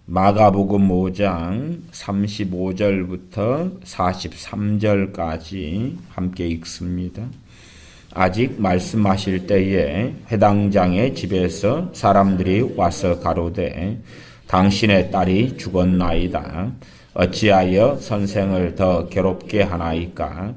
마가복음 5장 35절부터 43절까지 함께 읽습니다. 아직 말씀하실 때에 회당장의 집에서 사람들이 와서 가로되 당신의 딸이 죽었나이다. 어찌하여 선생을 더 괴롭게 하나이까?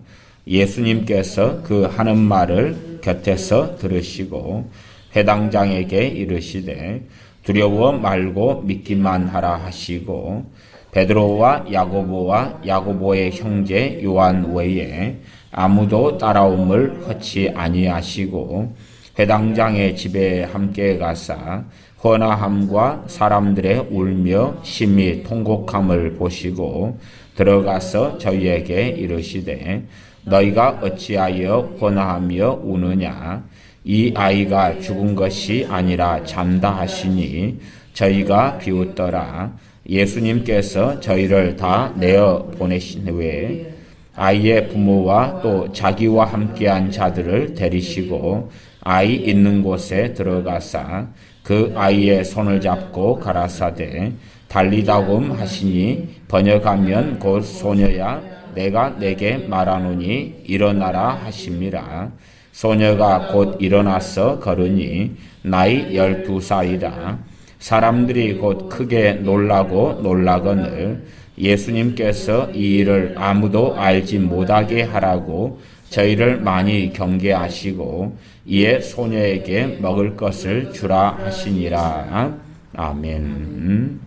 예수님께서 그 하는 말을 곁에서 들으시고 회당장에게 이르시되 두려워 말고 믿기만 하라 하시고 베드로와 야고보와 야고보의 형제 요한 외에 아무도 따라옴을 허치 아니하시고 회당장의 집에 함께 가사 헌화함과 사람들의 울며 심히 통곡함을 보시고 들어가서 저희에게 이르시되 너희가 어찌하여 헌화하며 우느냐? 이 아이가 죽은 것이 아니라 잠다 하시니 저희가 비웃더라. 예수님께서 저희를 다 내어 보내신 후에 아이의 부모와 또 자기와 함께한 자들을 데리시고 아이 있는 곳에 들어가사 그 아이의 손을 잡고 가라사대 달리다곰 하시니 번역하면 곧 소녀야 내가 내게 말하노니 일어나라 하심이라. 소녀가 곧 일어나서 걸으니 나이 12살이라. 사람들이 곧 크게 놀라고 놀라거늘 예수님께서 이 일을 아무도 알지 못하게 하라고 저희를 많이 경계하시고 이에 소녀에게 먹을 것을 주라 하시니라. 아멘.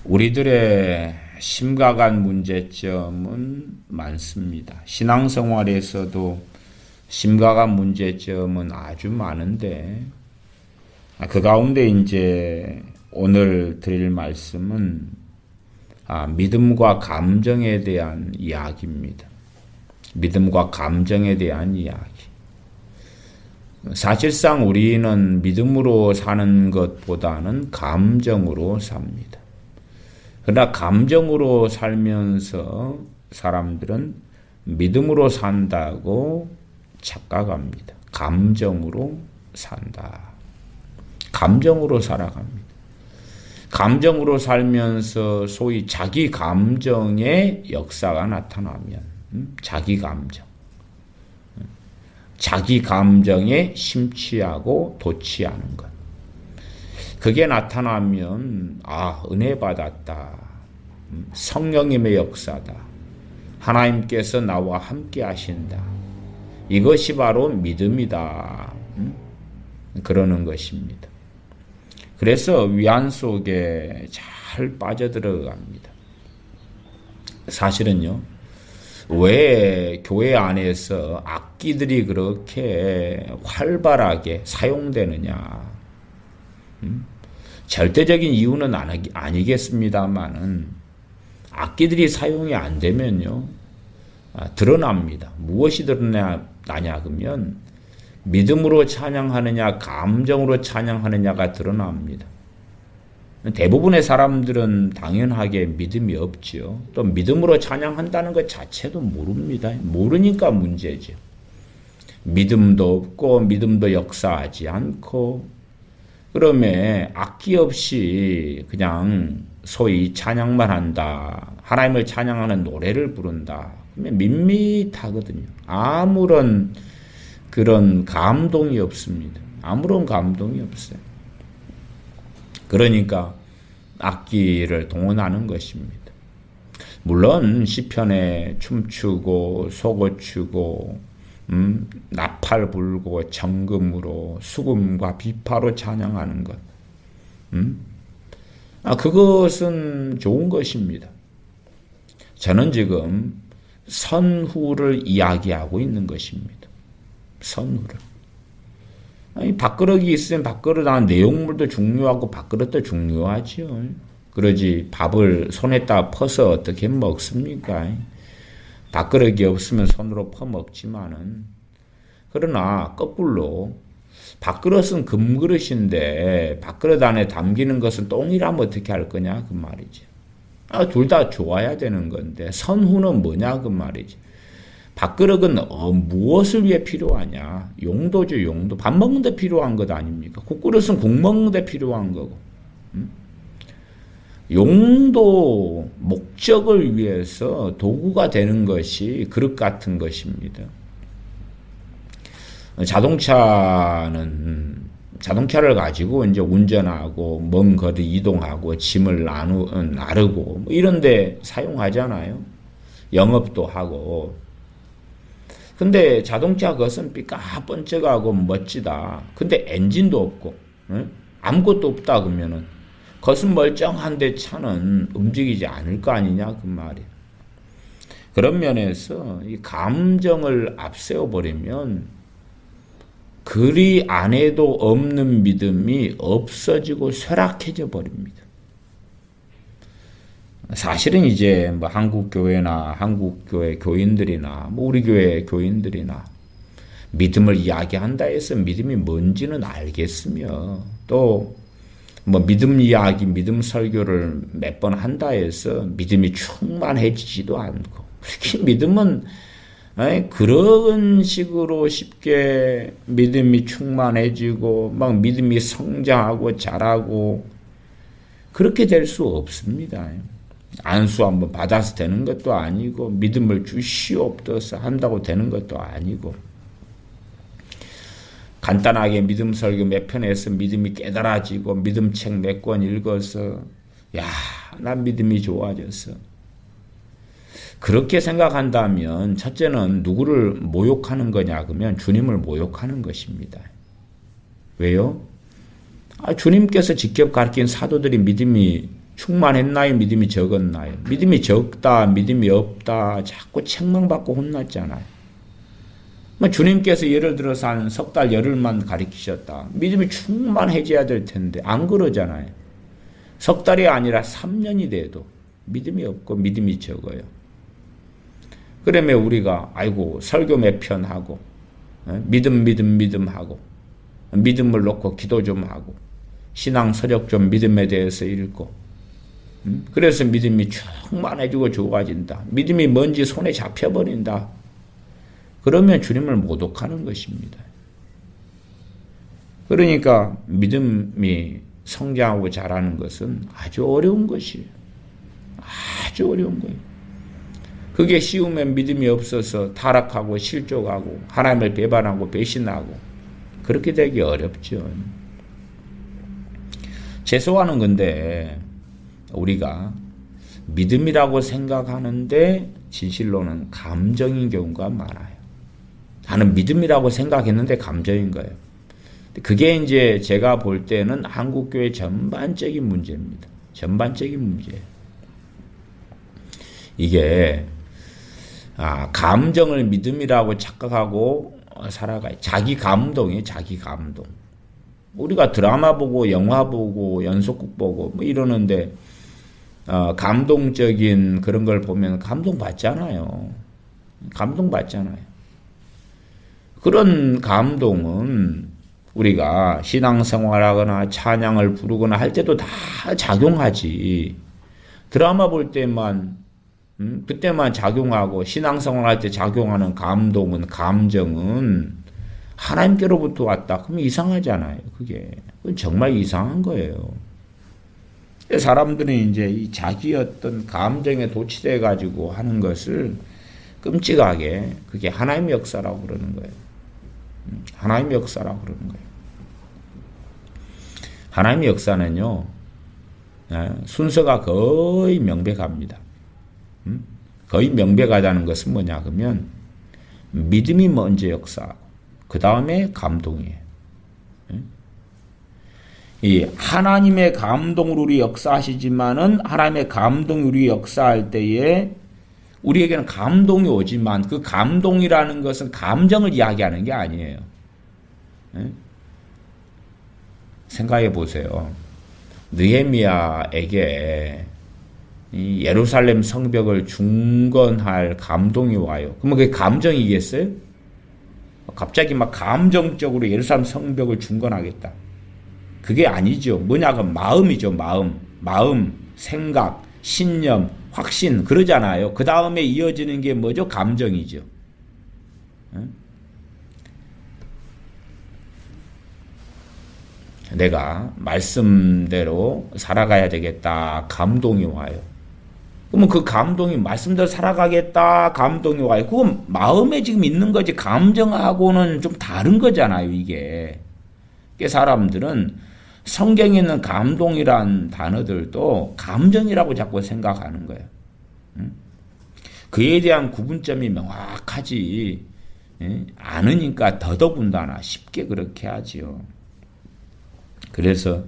우리들의 심각한 문제점은 많습니다. 신앙생활에서도 심각한 문제점은 아주 많은데 그 가운데 이제 오늘 드릴 말씀은 믿음과 감정에 대한 이야기입니다. 믿음과 감정에 대한 이야기. 사실상 우리는 믿음으로 사는 것보다는 감정으로 삽니다. 그러나 감정으로 살면서 사람들은 믿음으로 산다고 착각합니다. 감정으로 산다. 감정으로 살아갑니다. 감정으로 살면서 소위 자기 감정의 역사가 나타나면 자기 감정. 자기 감정에 심취하고 도취하는 것. 그게 나타나면 은혜 받았다. 성령님의 역사다. 하나님께서 나와 함께 하신다. 이것이 바로 믿음이다. 그러는 것입니다. 그래서 위안 속에 잘 빠져들어갑니다. 사실은요. 왜 교회 안에서 악기들이 그렇게 활발하게 사용되느냐. 절대적인 이유는 아니겠습니다만은 악기들이 사용이 안 되면요 드러납니다. 무엇이 드러나냐 그러면 믿음으로 찬양하느냐 감정으로 찬양하느냐가 드러납니다. 대부분의 사람들은 당연하게 믿음이 없죠. 또 믿음으로 찬양한다는 것 자체도 모릅니다. 모르니까 문제죠. 믿음도 없고 믿음도 역사하지 않고 그러면 악기 없이 그냥 소위 찬양만 한다. 하나님을 찬양하는 노래를 부른다. 그러면 밋밋하거든요. 아무런 그런 감동이 없습니다. 아무런 감동이 없어요. 그러니까 악기를 동원하는 것입니다. 물론 시편에 춤추고 속어추고 나팔 불고 정금으로 수금과 비파로 찬양하는 것. 그것은 좋은 것입니다. 저는 지금 선후를 이야기하고 있는 것입니다. 선후를. 밥그릇이 있으면 밥그릇 안에 내용물도 중요하고 밥그릇도 중요하죠. 그러지 밥을 손에다 퍼서 어떻게 먹습니까? 밥그릇이 없으면 손으로 퍼먹지만은 그러나 거꾸로 밥그릇은 금그릇인데 밥그릇 안에 담기는 것은 똥이라면 어떻게 할 거냐 그 말이죠. 둘 다 좋아야 되는 건데 선후는 뭐냐 그 말이지. 밥그릇은 무엇을 위해 필요하냐? 용도죠, 용도. 밥 먹는데 필요한 것 아닙니까? 국그릇은 국 먹는데 필요한 거고. 용도, 목적을 위해서 도구가 되는 것이 그릇 같은 것입니다. 자동차를 가지고 이제 운전하고 먼 거리 이동하고 짐을 나르고 뭐 이런 데 사용하잖아요. 영업도 하고. 근데 자동차 그것은 삐까번쩍하고 멋지다. 근데 엔진도 없고, 응? 아무것도 없다 그러면은 그것은 멀쩡한데 차는 움직이지 않을 거 아니냐 그 말이야. 그런 면에서 이 감정을 앞세워 버리면 그리 안에도 없는 믿음이 없어지고 쇠락해져 버립니다. 사실은 이제 뭐 한국교회나 한국교회 교인들이나 뭐 우리 교회 교인들이나 믿음을 이야기한다 해서 믿음이 뭔지는 알겠으며 또 뭐 믿음 이야기, 믿음 설교를 몇 번 한다 해서 믿음이 충만해지지도 않고 그렇게 믿음은 그런 식으로 쉽게 믿음이 충만해지고 막 믿음이 성장하고 자라고 그렇게 될 수 없습니다. 안수 한번 받아서 되는 것도 아니고 믿음을 주시옵소서 한다고 되는 것도 아니고 간단하게 믿음 설교 몇 편 해서 믿음이 깨달아지고 믿음 책 몇 권 읽어서 야, 난 믿음이 좋아졌어. 그렇게 생각한다면 첫째는 누구를 모욕하는 거냐 그러면 주님을 모욕하는 것입니다. 왜요? 주님께서 직접 가르친 사도들이 믿음이 충만했나요? 믿음이 적었나요? 믿음이 적다, 믿음이 없다 자꾸 책망받고 혼났잖아요. 주님께서 예를 들어서 한 석 달 열흘만 가르치셨다. 믿음이 충만해져야 될 텐데 안 그러잖아요. 석 달이 아니라 3년이 돼도 믿음이 없고 믿음이 적어요. 그러면 우리가 아이고 설교 몇 편 하고 믿음 하고 믿음을 놓고 기도 좀 하고 신앙 서적 좀 믿음에 대해서 읽고 그래서 믿음이 충만해지고 좋아진다. 믿음이 뭔지 손에 잡혀버린다. 그러면 주님을 모독하는 것입니다. 그러니까 믿음이 성장하고 자라는 것은 아주 어려운 것이에요. 아주 어려운 거예요. 그게 쉬우면 믿음이 없어서 타락하고 실족하고 하나님을 배반하고 배신하고 그렇게 되기 어렵죠. 최소한은 근데 우리가 믿음이라고 생각하는데 진실로는 감정인 경우가 많아요. 나는 믿음이라고 생각했는데 감정인 거예요. 그게 이제 제가 볼 때는 한국교회 전반적인 문제입니다. 전반적인 문제예요. 이게 감정을 믿음이라고 착각하고 살아가요. 자기 감동이에요. 자기 감동. 우리가 드라마 보고 영화 보고 연속극 보고 뭐 이러는데 감동적인 그런 걸 보면 감동받잖아요. 감동받잖아요. 그런 감동은 우리가 신앙생활하거나 찬양을 부르거나 할 때도 다 작용하지. 드라마 볼 때만 그때만 작용하고 신앙생활할 때 작용하는 감정은 하나님께로부터 왔다. 그럼 이상하잖아요. 그건 정말 이상한 거예요. 사람들은 이제 이 자기 어떤 감정에 도취돼 가지고 하는 것을 끔찍하게 그게 하나님의 역사라고 그러는 거예요. 하나님의 역사라고 그러는 거예요. 하나님의 역사는요, 순서가 거의 명백합니다. 거의 명백하다는 것은 뭐냐 그러면 믿음이 먼저 역사하고 그 다음에 감동이에요. 이 하나님의 감동으로 우리 역사하시지만은 하나님의 감동이 우리 역사할 때에 우리에게는 감동이 오지만 그 감동이라는 것은 감정을 이야기하는 게 아니에요. 생각해 보세요. 느헤미야에게 이 예루살렘 성벽을 중건할 감동이 와요. 그러면 그게 감정이겠어요? 갑자기 막 감정적으로 예루살렘 성벽을 중건하겠다. 그게 아니죠. 뭐냐가 마음이죠. 마음, 생각, 신념, 확신 그러잖아요. 그 다음에 이어지는 게 뭐죠? 감정이죠. 내가 말씀대로 살아가야 되겠다. 감동이 와요. 그러면 그 감동이 말씀대로 살아가겠다. 감동이 와요. 그건 마음에 지금 있는 거지. 감정하고는 좀 다른 거잖아요, 이게. 사람들은 성경에 있는 감동이란 단어들도 감정이라고 자꾸 생각하는 거예요. 그에 대한 구분점이 명확하지 않으니까 더더군다나 쉽게 그렇게 하지요. 그래서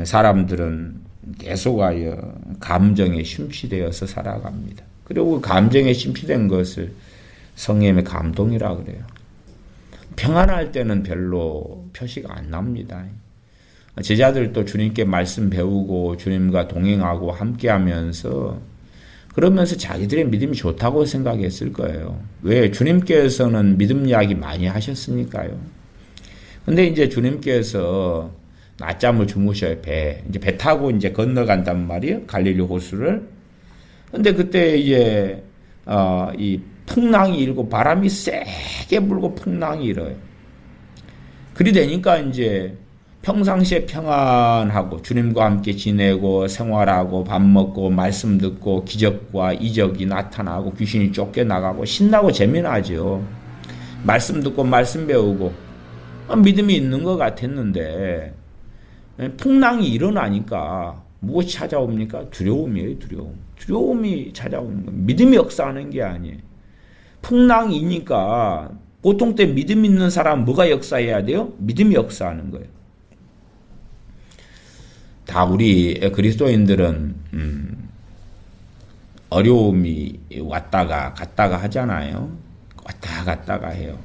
사람들은 계속하여 감정에 심취되어서 살아갑니다. 그리고 감정에 심취된 것을 성령의 감동이라 그래요. 평안할 때는 별로 표시가 안 납니다. 제자들도 주님께 말씀 배우고 주님과 동행하고 함께하면서 그러면서 자기들의 믿음이 좋다고 생각했을 거예요. 왜? 주님께서는 믿음 이야기 많이 하셨으니까요. 근데 이제 주님께서 낮잠을 주무셔요, 이제 배 타고 이제 건너간단 말이에요, 갈릴리 호수를. 근데 그때 이제, 이 풍랑이 일고 바람이 세게 불고 풍랑이 일어요. 그리 되니까 이제 평상시에 평안하고 주님과 함께 지내고 생활하고 밥 먹고 말씀 듣고 기적과 이적이 나타나고 귀신이 쫓겨나가고 신나고 재미나죠. 말씀 듣고 말씀 배우고 믿음이 있는 것 같았는데 풍랑이 일어나니까 무엇이 찾아옵니까? 두려움이에요, 두려움. 두려움이 찾아오는 거예요. 믿음이 역사하는 게 아니에요. 풍랑이니까 보통 때 믿음 있는 사람 뭐가 역사해야 돼요? 믿음이 역사하는 거예요. 다 우리 그리스도인들은 어려움이 왔다가 갔다가 하잖아요. 왔다 갔다가 해요.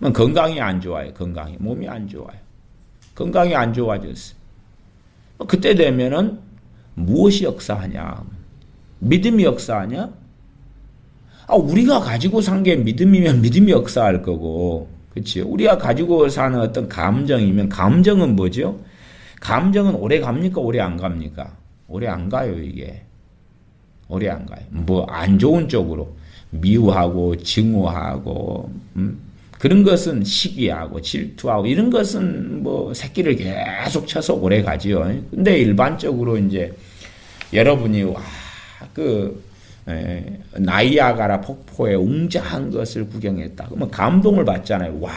건강이 안 좋아요. 건강이 몸이 안 좋아요. 건강이 안 좋아졌어요. 그때 되면은 무엇이 역사하냐? 믿음이 역사하냐? 우리가 가지고 산 게 믿음이면 믿음이 역사할 거고, 그렇죠? 우리가 가지고 사는 어떤 감정이면 감정은 뭐죠? 감정은 오래 갑니까? 오래 안 갑니까? 오래 안 가요, 이게. 오래 안 가요. 뭐 안 좋은 쪽으로 미워하고 증오하고 그런 것은 시기하고 질투하고 이런 것은 뭐 새끼를 계속 쳐서 오래 가지요. 근데 일반적으로 이제 여러분이 나이아가라 폭포의 웅장한 것을 구경했다. 그러면 감동을 받잖아요. 와,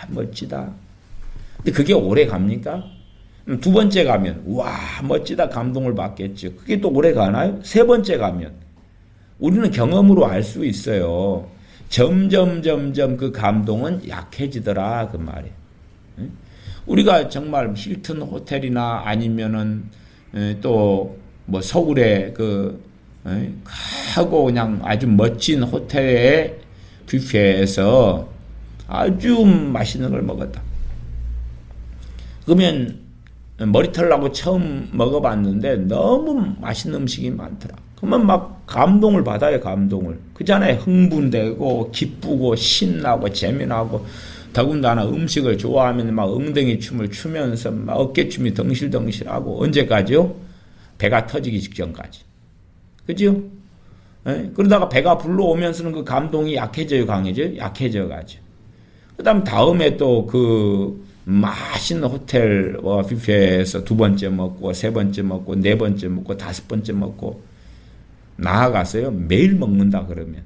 멋지다. 근데 그게 오래 갑니까? 두 번째 가면 와, 멋지다 감동을 받겠죠. 그게 또 오래 가나요? 세 번째 가면 우리는 경험으로 알 수 있어요. 점점 그 감동은 약해지더라 그 말이에요. 우리가 정말 힐튼 호텔이나 아니면은 또 뭐 서울의 하고 그냥 아주 멋진 호텔의 뷔페에서 아주 맛있는 걸 먹었다. 그러면 머리털나고 처음 먹어봤는데 너무 맛있는 음식이 많더라. 그러면 막 감동을 받아요, 감동을. 그잖아요. 흥분되고, 기쁘고, 신나고, 재미나고, 더군다나 음식을 좋아하면 막 엉덩이 춤을 추면서 막 어깨춤이 덩실덩실하고, 언제까지요? 배가 터지기 직전까지. 그죠? 그러다가 배가 불러오면서는 그 감동이 약해져요, 강해져요? 약해져가지고. 그 다음에 또 맛있는 호텔 뷔페에서 두 번째 먹고, 세 번째 먹고, 네 번째 먹고, 다섯 번째 먹고, 나아가서요, 매일 먹는다 그러면.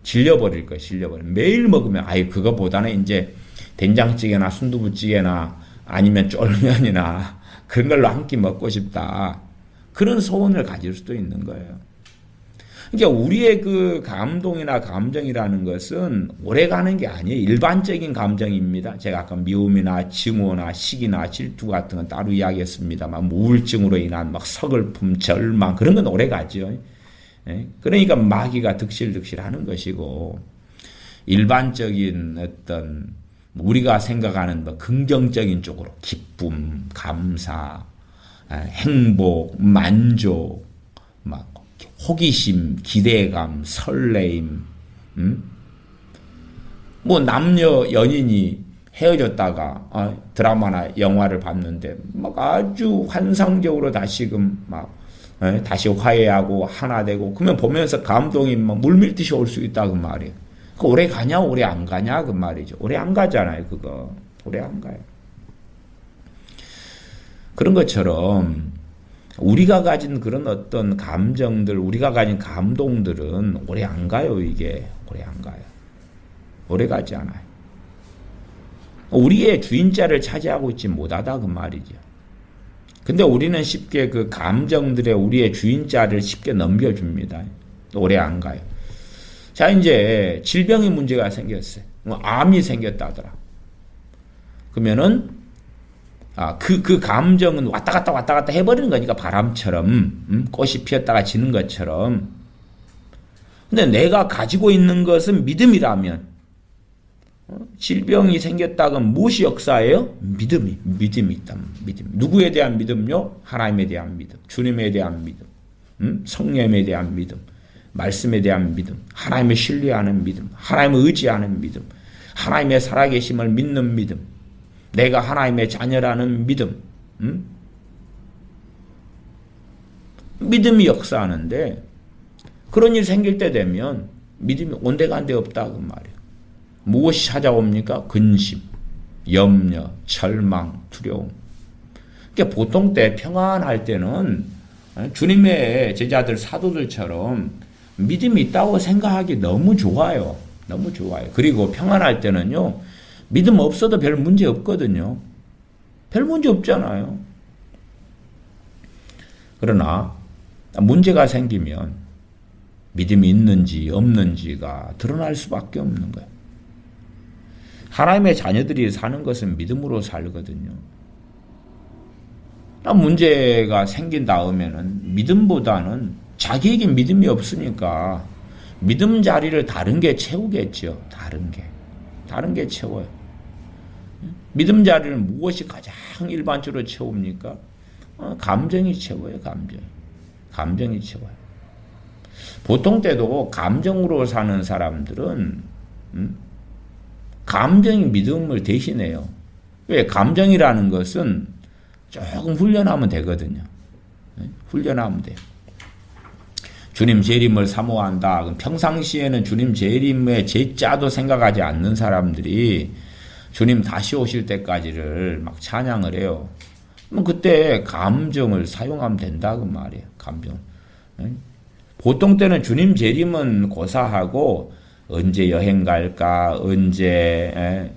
질려버릴 거예요, 질려버려. 매일 먹으면, 그거보다는 이제 된장찌개나 순두부찌개나 아니면 쫄면이나 그런 걸로 한 끼 먹고 싶다. 그런 소원을 가질 수도 있는 거예요. 그러니까 우리의 그 감동이나 감정이라는 것은 오래 가는 게 아니에요. 일반적인 감정입니다. 제가 아까 미움이나 증오나 시기나 질투 같은 건 따로 이야기했습니다만 우울증으로 인한 막 서글픔, 절망 그런 건 오래 가죠. 그러니까 마귀가 득실득실하는 것이고 일반적인 어떤 우리가 생각하는 뭐 긍정적인 쪽으로 기쁨, 감사, 행복, 만족, 막 호기심, 기대감, 설레임, 뭐 남녀 연인이 헤어졌다가 드라마나 영화를 봤는데 막 아주 환상적으로 다시금 막 다시 화해하고 하나 되고 그러면 보면서 감동이 막 물밀듯이 올 수 있다 그 말이에요. 그 오래 가냐 오래 안 가냐 그 말이죠. 오래 안 가잖아요 그거. 오래 안 가요. 그런 것처럼 우리가 가진 그런 어떤 감정들, 우리가 가진 감동들은 오래 안 가요. 이게 오래 안 가요. 오래 가지 않아요. 우리의 주인자를 차지하고 있지 못하다 그 말이죠. 근데 우리는 쉽게 그 감정들의 우리의 주인자를 쉽게 넘겨줍니다. 오래 안 가요. 자, 이제 질병의 문제가 생겼어요. 암이 생겼다더라. 그러면은 그 감정은 왔다 갔다 해버리는 거니까 바람처럼 꽃이 피었다가 지는 것처럼. 근데 내가 가지고 있는 것은 믿음이라면 질병이 생겼다가 무엇이 역사예요? 믿음이 있다. 믿음. 누구에 대한 믿음요? 하나님에 대한 믿음, 주님에 대한 믿음, 성령에 대한 믿음, 말씀에 대한 믿음, 하나님을 신뢰하는 믿음, 하나님을 의지하는 믿음, 하나님의 살아계심을 믿는 믿음, 내가 하나님의 자녀라는 믿음. 믿음이 역사하는데 그런 일이 생길 때 되면 믿음이 온데간데 없다 그 말이에요. 무엇이 찾아옵니까? 근심, 염려, 절망, 두려움. 그러니까 보통 때 평안할 때는 주님의 제자들 사도들처럼 믿음이 있다고 생각하기 너무 좋아요. 너무 좋아요. 그리고 평안할 때는요. 믿음 없어도 별 문제 없거든요. 별 문제 없잖아요. 그러나 문제가 생기면 믿음이 있는지 없는지가 드러날 수밖에 없는 거예요. 하나님의 자녀들이 사는 것은 믿음으로 살거든요. 문제가 생긴 다음에는 믿음보다는 자기에게 믿음이 없으니까 믿음 자리를 다른 게 채우겠죠. 다른 게 채워요. 믿음 자리를 무엇이 가장 일반적으로 채웁니까? 감정이 채워요. 감정이 채워요. 보통 때도 감정으로 사는 사람들은 감정이 믿음을 대신해요. 왜? 감정이라는 것은 조금 훈련하면 되거든요. 훈련하면 돼요. 주님 재림을 사모한다. 그럼 평상시에는 주님 재림의 제자도 생각하지 않는 사람들이 주님 다시 오실 때까지를 막 찬양을 해요. 그럼 그때 감정을 사용하면 된다 그 말이에요. 감정. 보통 때는 주님 재림은 고사하고 언제 여행 갈까, 언제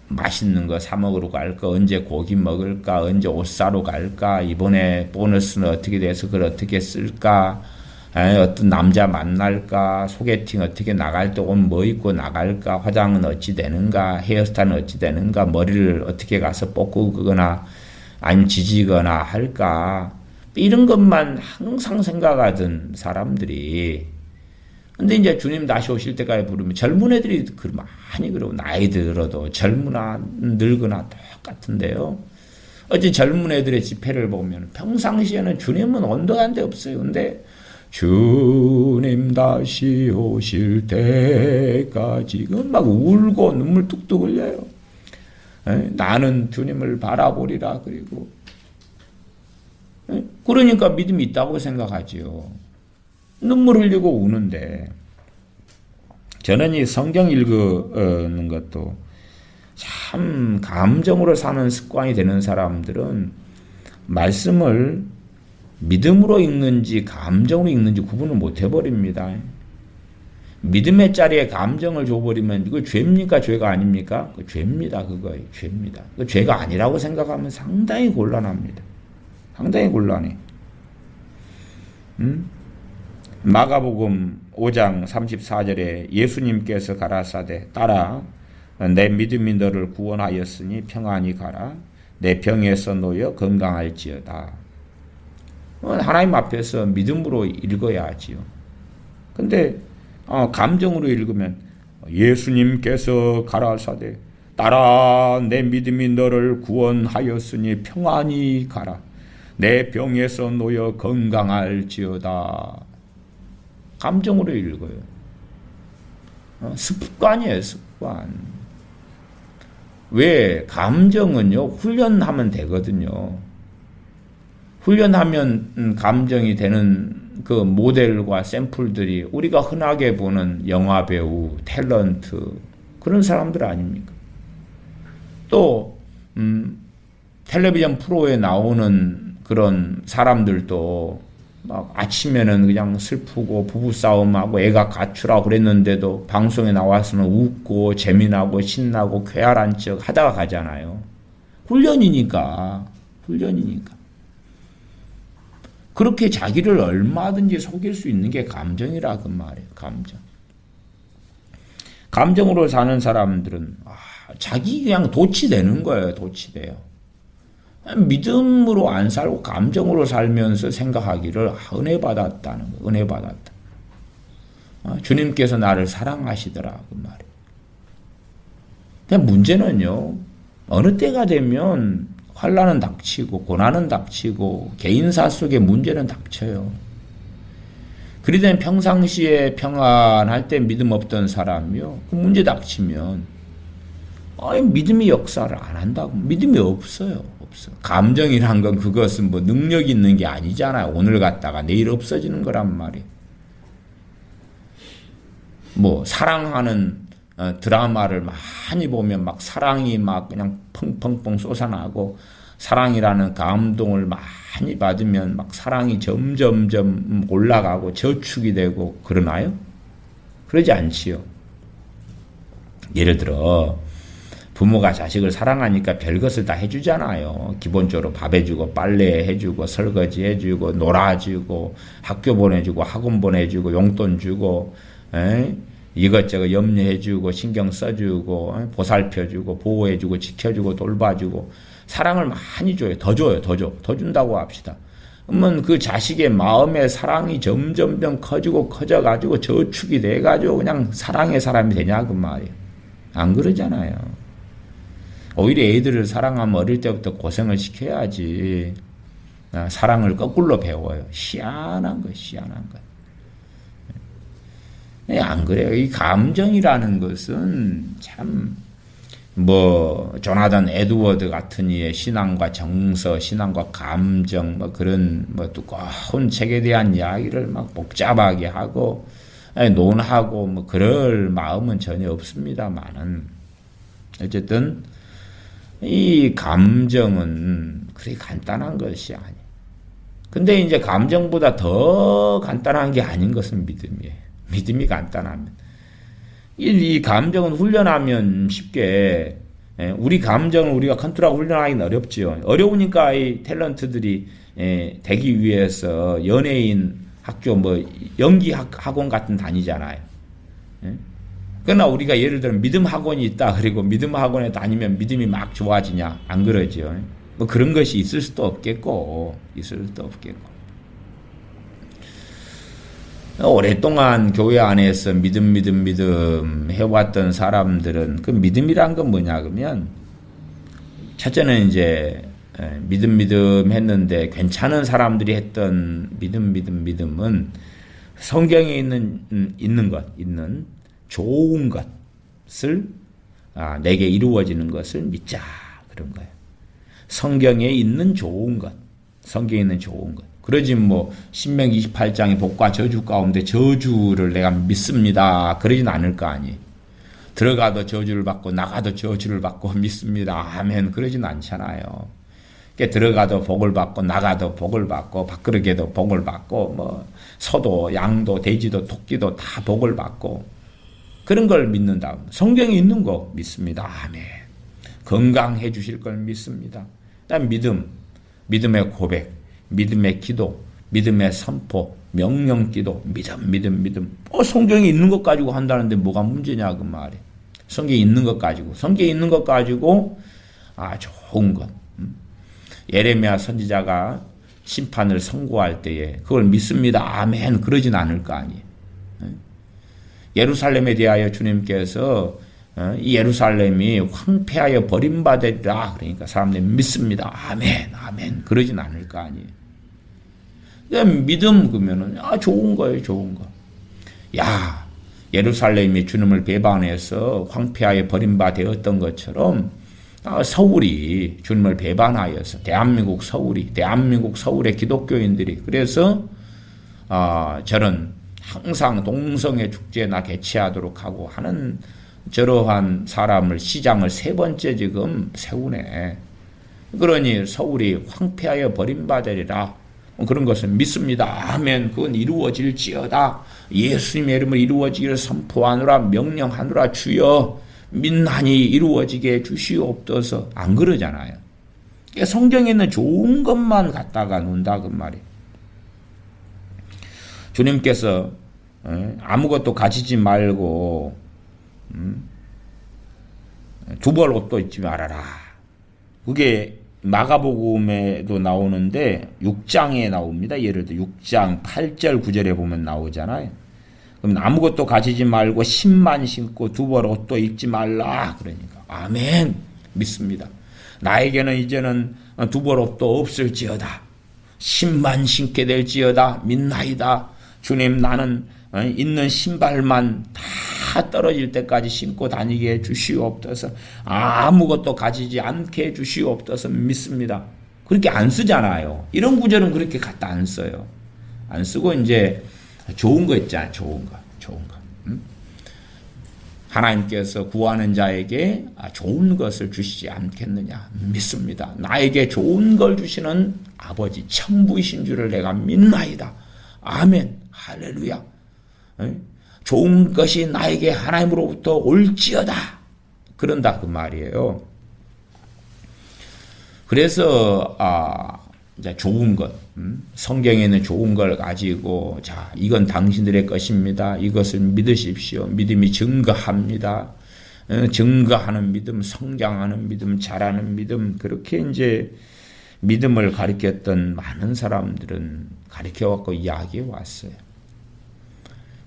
맛있는 거 사 먹으러 갈까, 언제 고기 먹을까, 언제 옷 사러 갈까, 이번에 보너스는 어떻게 돼서 그걸 어떻게 쓸까, 어떤 남자 만날까, 소개팅 어떻게 나갈 때 옷 뭐 입고 나갈까, 화장은 어찌 되는가, 헤어스타일은 어찌 되는가, 머리를 어떻게 가서 볶거나 아니면 지지거나 할까, 이런 것만 항상 생각하던 사람들이 근데 이제 주님 다시 오실 때까지 부르면 젊은 애들이 많이 그러고 나이 들어도 젊으나 늙으나 똑같은데요. 어제 젊은 애들의 집회를 보면 평상시에는 주님은 온도한 데 없어요. 근데 주님 다시 오실 때까지 막 울고 눈물 뚝뚝 흘려요. 나는 주님을 바라보리라 그리고 그러니까 믿음이 있다고 생각하지요. 눈물 흘리고 우는데 저는 이 성경 읽는 것도 참 감정으로 사는 습관이 되는 사람들은 말씀을 믿음으로 읽는지 감정으로 읽는지 구분을 못 해버립니다. 믿음의 자리에 감정을 줘버리면 이거 죄입니까? 죄가 아닙니까? 죄입니다. 그거예요. 죄입니다. 그 죄가 아니라고 생각하면 상당히 곤란합니다. 상당히 곤란해. 마가복음 5장 34절에 예수님께서 가라사대 따라 내 믿음이 너를 구원하였으니 평안히 가라 내 병에서 놓여 건강할지어다. 하나님 앞에서 믿음으로 읽어야 하지요. 근데 감정으로 읽으면 예수님께서 가라사대 따라 내 믿음이 너를 구원하였으니 평안히 가라 내 병에서 놓여 건강할지어다. 감정으로 읽어요. 습관이에요, 습관. 왜? 감정은요, 훈련하면 되거든요. 훈련하면 감정이 되는 그 모델과 샘플들이 우리가 흔하게 보는 영화배우, 탤런트, 그런 사람들 아닙니까? 또, 텔레비전 프로에 나오는 그런 사람들도 막 아침에는 그냥 슬프고 부부싸움하고 애가 가출하고 그랬는데도 방송에 나와서는 웃고 재미나고 신나고 쾌활한 척 하다가 가잖아요. 훈련이니까. 그렇게 자기를 얼마든지 속일 수 있는 게 감정이라 그 말이에요. 감정으로 사는 사람들은 자기 그냥 도취되는 거예요. 도취돼요. 믿음으로 안 살고 감정으로 살면서 생각하기를 은혜 받았다는 거예요. 은혜 받았다. 주님께서 나를 사랑하시더라 그 말이에요. 근데 문제는요. 어느 때가 되면 환난은 닥치고 고난은 닥치고 개인사 속에 문제는 닥쳐요. 그러던 평상시에 평안할 때 믿음 없던 사람이요. 그 문제 닥치면 믿음이 역사를 안 한다고. 믿음이 없어요. 감정이란 건 그것은 뭐 능력 있는 게 아니잖아요. 오늘 갔다가 내일 없어지는 거란 말이에요. 뭐 사랑하는 드라마를 많이 보면 막 사랑이 막 그냥 펑펑펑 솟아나고 사랑이라는 감동을 많이 받으면 막 사랑이 점점점 올라가고 저축이 되고 그러나요? 그러지 않지요. 예를 들어 부모가 자식을 사랑하니까 별것을 다 해주잖아요. 기본적으로 밥 해주고 빨래 해주고 설거지 해주고 놀아주고 학교 보내주고 학원 보내주고 용돈 주고 이것저것 염려해주고 신경 써주고 보살펴주고 보호해주고 지켜주고 돌봐주고 사랑을 많이 줘요. 더 준다고 합시다. 그러면 그 자식의 마음에 사랑이 점점점 커져가지고 저축이 돼가지고 그냥 사랑의 사람이 되냐 그 말이에요. 안 그러잖아요. 오히려 애들을 사랑하면 어릴 때부터 고생을 시켜야지. 사랑을 거꾸로 배워요. 희한한 거. 안 그래요. 이 감정이라는 것은 참, 조나단 에드워드 같은 이의 신앙과 정서, 신앙과 감정, 그런, 두꺼운 책에 대한 이야기를 막 복잡하게 하고, 논하고, 그럴 마음은 전혀 없습니다만은, 어쨌든, 이 감정은 그렇게 간단한 것이 아니에요. 근데 이제 감정보다 더 간단한 게 아닌 것은 믿음이에요. 믿음이 간단하면. 이 감정은 훈련하면 쉽게, 우리 감정을 우리가 컨트롤하고 훈련하기는 어렵지요. 어려우니까 이 탤런트들이 되기 위해서 연예인 학교, 연기 학원 같은 다니잖아요. 그러나 우리가 예를 들어 믿음 학원이 있다. 그리고 믿음 학원에 다니면 믿음이 막 좋아지냐? 안 그러죠. 그런 것이 있을 수도 없겠고. 오랫동안 교회 안에서 믿음 해왔던 사람들은 그 믿음이란 건 뭐냐 그러면 첫째는 이제 믿음 했는데 괜찮은 사람들이 했던 믿음은 성경에 있는 좋은 것을 내게 이루어지는 것을 믿자 그런 거예요. 성경에 있는 좋은 것. 그러지 신명기 28장의 복과 저주 가운데 저주를 내가 믿습니다. 그러진 않을 거 아니에요. 들어가도 저주를 받고 나가도 저주를 받고 믿습니다. 아멘. 그러진 않잖아요. 들어가도 복을 받고 나가도 복을 받고 밥그릇에도 복을 받고 소도 양도 돼지도 토끼도 다 복을 받고 그런 걸 믿는다. 성경에 있는 거 믿습니다. 아멘. 건강해 주실 걸 믿습니다. 그다음 믿음의 고백, 믿음의 기도, 믿음의 선포, 명령기도, 믿음. 성경에 있는 것 가지고 한다는데 뭐가 문제냐 그 말이에요. 성경에 있는 것 가지고 좋은 것. 예레미야 선지자가 심판을 선고할 때에 그걸 믿습니다. 아멘. 그러진 않을 거 아니에요. 예루살렘에 대하여 주님께서 이 예루살렘이 황폐하여 버림받으리라. 그러니까 사람들이 믿습니다. 아멘. 그러진 않을 거 아니에요. 믿음 그러면은 좋은 거예요. 예루살렘이 주님을 배반해서 황폐하여 버림받았던 것처럼 서울이 주님을 배반하여서 대한민국 서울의 기독교인들이 그래서 저런 항상 동성애 축제나 개최하도록 하고 하는 저러한 사람을 시장을 세 번째 지금 세우네. 그러니 서울이 황폐하여 버림받으리라. 그런 것은 믿습니다. 아멘. 그건 이루어질지어다. 예수님의 이름을 이루어지기를 선포하노라, 명령하노라. 주여 민난이 이루어지게 해주시옵소서. 안 그러잖아요. 성경에 있는 좋은 것만 갖다가 논다 그 말이에요. 주님께서 아무것도 가지지 말고 두 벌 옷도 입지 말아라. 그게 마가복음에도 나오는데 6장에 나옵니다. 예를 들어 6장 8절 9절에 보면 나오잖아요. 그럼 아무것도 가지지 말고 신만 신고 두 벌 옷도 입지 말라. 그러니까 아멘. 믿습니다. 나에게는 이제는 두 벌 옷도 없을지어다. 신만 신게 될지어다. 믿나이다. 주님, 나는 있는 신발만 다 떨어질 때까지 신고 다니게 해주시옵소서. 아무것도 가지지 않게 해주시옵소서. 믿습니다. 그렇게 안 쓰잖아요. 이런 구절은 그렇게 갖다 안 써요. 안 쓰고 이제 좋은 거 있잖아요. 좋은 거. 하나님께서 구하는 자에게 좋은 것을 주시지 않겠느냐. 믿습니다. 나에게 좋은 걸 주시는 아버지 천부이신 줄을 내가 믿나이다. 아멘. 할렐루야. 좋은 것이 나에게 하나님으로부터 올지어다. 그런다 그 말이에요. 그래서 이제 좋은 것, 성경에 있는 좋은 걸 가지고 자, 이건 당신들의 것입니다. 이것을 믿으십시오. 믿음이 증거합니다. 증거하는 믿음, 성장하는 믿음, 자라는 믿음, 그렇게 이제 믿음을 가르쳤던 많은 사람들은 가르쳐갖고 이야기해 왔어요.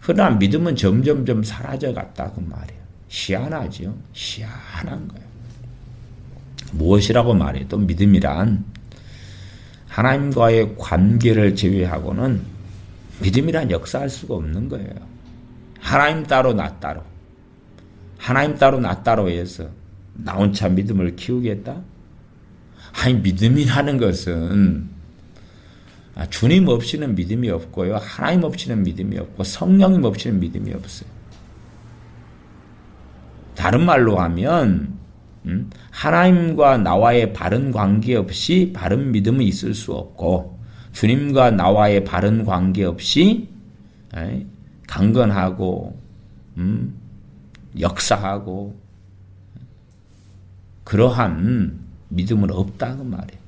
그러나 믿음은 점점점 사라져갔다 그 말이에요. 희한하죠. 희한한 거예요. 무엇이라고 말해도 믿음이란 하나님과의 관계를 제외하고는 믿음이란 역사할 수가 없는 거예요. 하나님 따로 나 따로. 하나님 따로 나 따로 해서 나 혼자 믿음을 키우겠다? 아니, 믿음이라는 것은 주님 없이는 믿음이 없고요. 하나님 없이는 믿음이 없고 성령님 없이는 믿음이 없어요. 다른 말로 하면 하나님과 나와의 바른 관계 없이 바른 믿음은 있을 수 없고 주님과 나와의 바른 관계 없이 강건하고 역사하고 그러한 믿음은 없다 그 말이에요.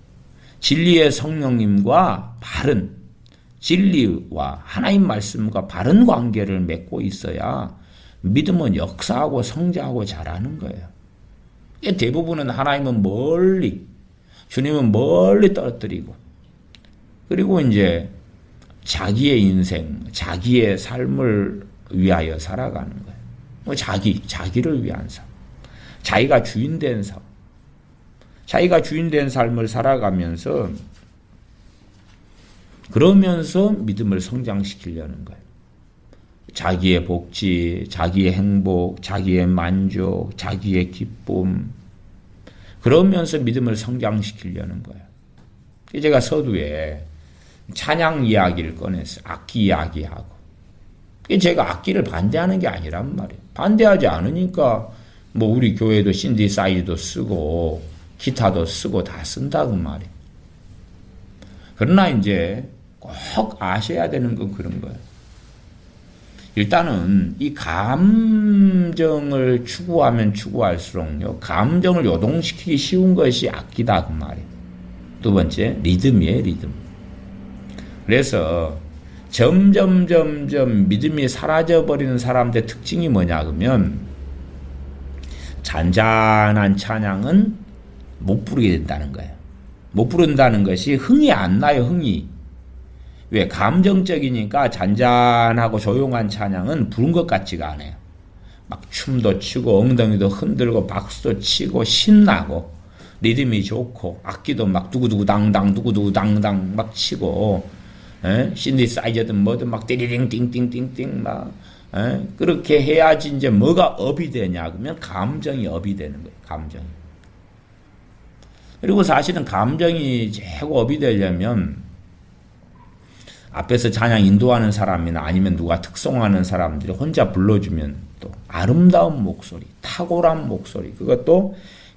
진리의 성령님과 바른 진리와 하나님 말씀과 바른 관계를 맺고 있어야 믿음은 역사하고 성장하고 자라는 거예요. 대부분은 하나님은 멀리, 주님은 멀리 떨어뜨리고, 그리고 이제 자기의 인생, 자기의 삶을 위하여 살아가는 거예요. 자기를 위한 삶. 자기가 주인된 삶. 자기가 주인된 삶을 살아가면서, 그러면서 믿음을 성장시키려는 거예요. 자기의 복지, 자기의 행복, 자기의 만족, 자기의 기쁨, 그러면서 믿음을 성장시키려는 거예요. 제가 서두에 찬양 이야기를 꺼냈어요. 악기 이야기하고. 제가 악기를 반대하는 게 아니란 말이에요. 반대하지 않으니까 뭐 우리 교회도 신디사이즈도 쓰고 기타도 쓰고 다 쓴다고 말이에요. 그러나 이제 꼭 아셔야 되는 건 그런 거예요. 일단은 이 감정을 추구하면 추구할수록요, 감정을 요동시키기 쉬운 것이 악기다 그 말이에요. 두 번째, 리듬이에요, 리듬. 그래서 점점 믿음이 사라져버리는 사람들의 특징이 뭐냐 그러면 잔잔한 찬양은 못 부르게 된다는 거예요. 못 부른다는 것이 흥이 안 나요, 흥이. 왜? 감정적이니까 잔잔하고 조용한 찬양은 부른 것 같지가 않아요. 막 춤도 추고 엉덩이도 흔들고 박수도 치고 신나고 리듬이 좋고 악기도 막 두구두구당당 두구두구당당 막 치고 신디사이저든 뭐든 막 띠리링 띵띵띵띵 막 그렇게 해야지 이제 뭐가 업이 되냐 그러면 감정이 업이 되는 거예요. 감정이. 그리고 사실은 감정이 최고 업이 되려면 앞에서 찬양 인도하는 사람이나 아니면 누가 특송하는 사람들이 혼자 불러주면 또 아름다운 목소리, 탁월한 목소리, 그것도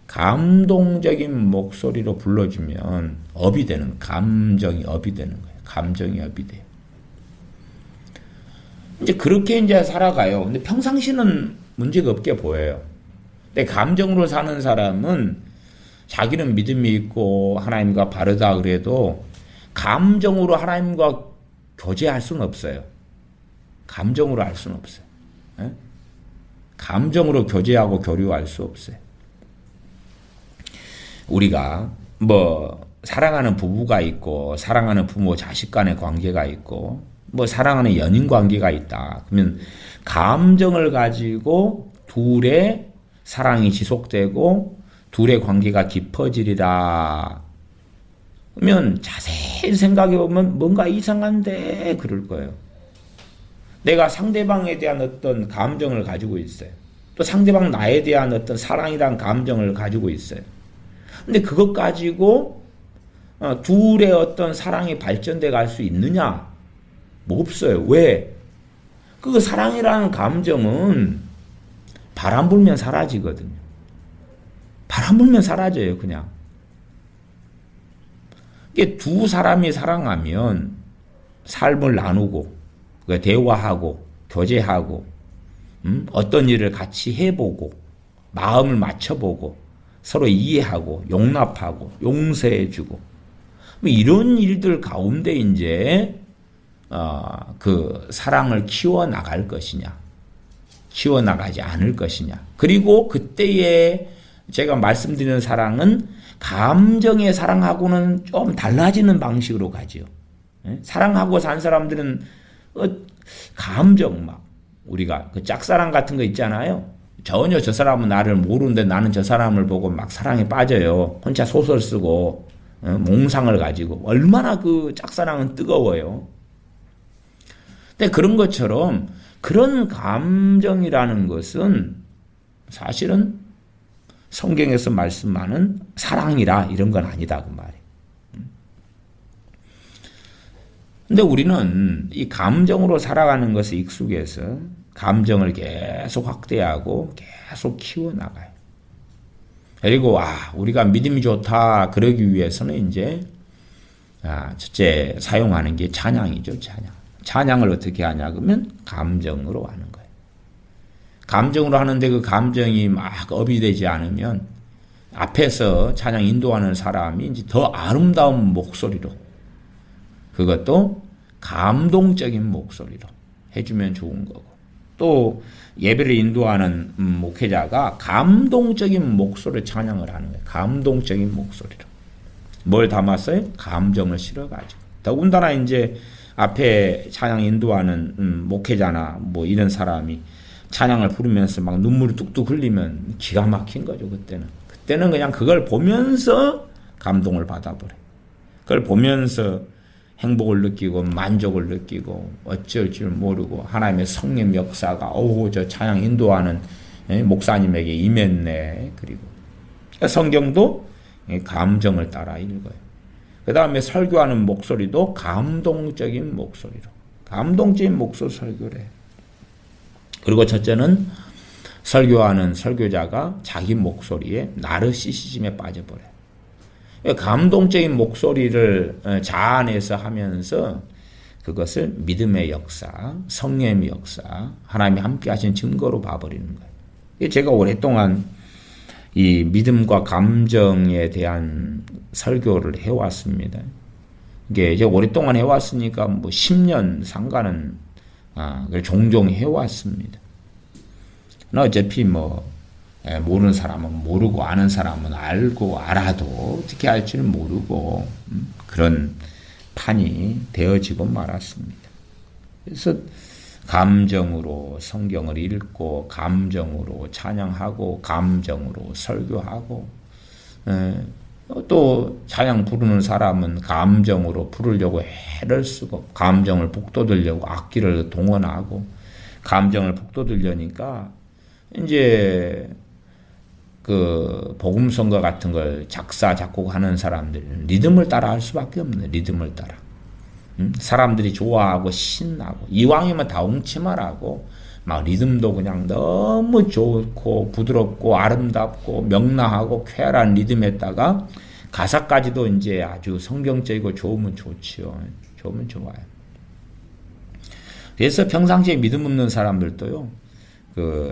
감동적인 목소리로 불러주면 업이 되는, 감정이 업이 되는 거예요. 감정이 업이 돼요. 이제 그렇게 이제 살아가요. 근데 평상시는 문제가 없게 보여요. 근데 감정으로 사는 사람은 자기는 믿음이 있고 하나님과 바르다 그래도 감정으로 하나님과 교제할 수는 없어요. 감정으로 할 수는 없어요. 에? 감정으로 교제하고 교류할 수 없어요. 우리가 뭐 사랑하는 부부가 있고 사랑하는 부모 자식 간의 관계가 있고 뭐 사랑하는 연인 관계가 있다. 그러면 감정을 가지고 둘의 사랑이 지속되고 둘의 관계가 깊어지리라. 그러면 자세히 생각해 보면 뭔가 이상한데 그럴 거예요. 내가 상대방에 대한 어떤 감정을 가지고 있어요. 또 상대방 나에 대한 어떤 사랑이란 감정을 가지고 있어요. 근데 그것 가지고 둘의 어떤 사랑이 발전돼 갈 수 있느냐? 뭐 없어요. 왜? 그 사랑이라는 감정은 바람 불면 사라지거든요. 바람 불면 사라져요, 그냥. 이게 두 사람이 사랑하면 삶을 나누고, 대화하고, 교제하고, 어떤 일을 같이 해보고, 마음을 맞춰보고, 서로 이해하고, 용납하고, 용서해주고, 이런 일들 가운데 이제, 그 사랑을 키워나갈 것이냐, 키워나가지 않을 것이냐. 그리고 그때에 제가 말씀드리는 사랑은 감정의 사랑하고는 좀 달라지는 방식으로 가죠. 사랑하고 산 사람들은 감정 막 우리가 그 짝사랑 같은 거 있잖아요. 전혀 저 사람은 나를 모르는데 나는 저 사람을 보고 막 사랑에 빠져요. 혼자 소설 쓰고 몽상을 가지고 얼마나 그 짝사랑은 뜨거워요. 근데 그런 것처럼 그런 감정이라는 것은 사실은 성경에서 말씀하는 사랑이라 이런 건 아니다 그 말이에요. 근데 우리는 이 감정으로 살아가는 것에 익숙해서 감정을 계속 확대하고 계속 키워나가요. 그리고 우리가 믿음이 좋다 그러기 위해서는 이제 첫째 사용하는 게 찬양이죠. 찬양을 어떻게 하냐 그러면 감정으로 하는 거예요. 감정으로 하는데 그 감정이 막 업이 되지 않으면 앞에서 찬양 인도하는 사람이 이제 더 아름다운 목소리로 그것도 감동적인 목소리로 해주면 좋은 거고 또 예배를 인도하는 목회자가 감동적인 목소리로 찬양을 하는 거예요. 감동적인 목소리로. 뭘 담았어요? 감정을 실어가지고. 더군다나 이제 앞에 찬양 인도하는 목회자나 뭐 이런 사람이 찬양을 부르면서 막 눈물이 뚝뚝 흘리면 기가 막힌 거죠, 그때는. 그때는 그냥 그걸 보면서 감동을 받아버려요. 그걸 보면서 행복을 느끼고 만족을 느끼고 어쩔 줄 모르고 하나님의 성령 역사가 저 찬양 인도하는 목사님에게 임했네. 그리고 성경도 감정을 따라 읽어요. 그 다음에 설교하는 목소리도 감동적인 목소리로 감동적인 목소리 설교를 해요. 그리고 첫째는 설교하는 설교자가 자기 목소리에 나르시시즘에 빠져버려요. 감동적인 목소리를 자아내서 하면서 그것을 믿음의 역사, 성령의 역사, 하나님이 함께 하신 증거로 봐버리는 거예요. 제가 오랫동안 이 믿음과 감정에 대한 설교를 해왔습니다. 이게 이제 오랫동안 해왔으니까 뭐 10년 상가는 그걸 종종 해왔습니다. 어차피 모르는 사람은 모르고 아는 사람은 알고 알아도 어떻게 할지는 모르고 그런 판이 되어지고 말았습니다. 그래서 감정으로 성경을 읽고 감정으로 찬양하고 감정으로 설교하고 또 찬양 부르는 사람은 감정으로 부르려고 애를 쓰고 감정을 북돋으려고 악기를 동원하고 감정을 북돋으려니까 이제 그 복음성가 같은 걸 작사 작곡하는 사람들은 리듬을 따라 할 수밖에 없네. 리듬을 따라. 사람들이 좋아하고 신나고 이왕이면 다 웅치말하고 막 리듬도 그냥 너무 좋고 부드럽고 아름답고 명랑하고 쾌활한 리듬에다가 가사까지도 이제 아주 성경적이고 좋으면 좋지요. 좋으면 좋아요. 그래서 평상시에 믿음 없는 사람들도요,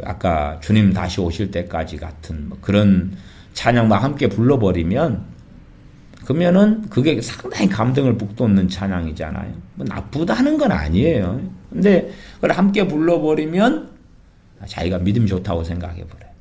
아까 주님 다시 오실 때까지 같은 뭐 그런 찬양만 함께 불러버리면, 그러면은 그게 상당히 감동을 북돋는 찬양이잖아요. 뭐 나쁘다는 건 아니에요. 근데 그걸 함께 불러버리면 자기가 믿음이 좋다고 생각해버려요.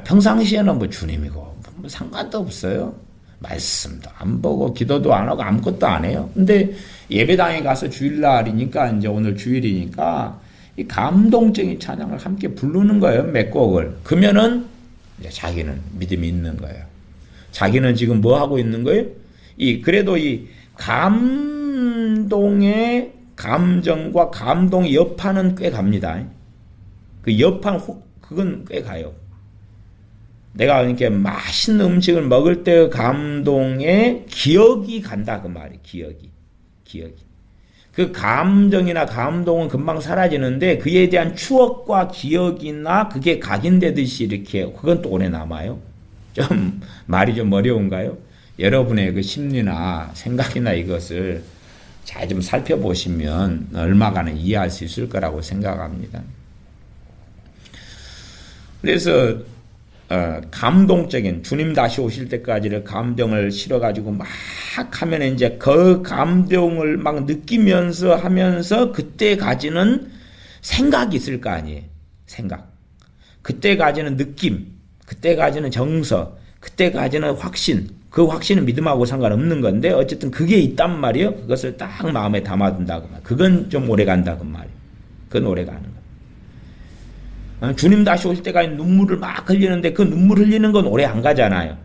평상시에는 뭐 주님이고 뭐 상관도 없어요. 말씀도 안 보고 기도도 안 하고 아무것도 안 해요. 근데 예배당에 가서 주일날이니까, 이제 오늘 주일이니까 이 감동적인 찬양을 함께 부르는 거예요. 몇 곡을. 그러면은 이제 자기는 믿음이 있는 거예요. 자기는 지금 뭐 하고 있는 거예요? 그래도 이 감동의 감정과 감동의 여파는 꽤 갑니다. 그 여파는 그건 꽤 가요. 내가 이렇게 맛있는 음식을 먹을 때의 감동에 기억이 간다 그 말이에요. 기억이. 그 감정이나 감동은 금방 사라지는데 그에 대한 추억과 기억이나 그게 각인되듯이 이렇게 그건 또 오래 남아요. 좀 말이 좀 어려운가요? 여러분의 그 심리나 생각이나 이것을 잘 좀 살펴보시면 얼마간은 이해할 수 있을 거라고 생각합니다. 그래서 감동적인 주님 다시 오실 때까지를 감정을 실어가지고 막 하면 이제 그 감동을 막 느끼면서 하면서 그때 가지는 생각이 있을 거 아니에요. 생각. 그때 가지는 느낌, 그때 가지는 정서, 그때 가지는 확신. 그 확신은 믿음하고 상관없는 건데 어쨌든 그게 있단 말이에요. 그것을 딱 마음에 담아둔다고 말. 그건 좀 오래 간다고 말이에요. 그건 오래 가는 거예요. 주님 다시 오실 때까지 눈물을 막 흘리는데 그 눈물 흘리는 건 오래 안 가잖아요.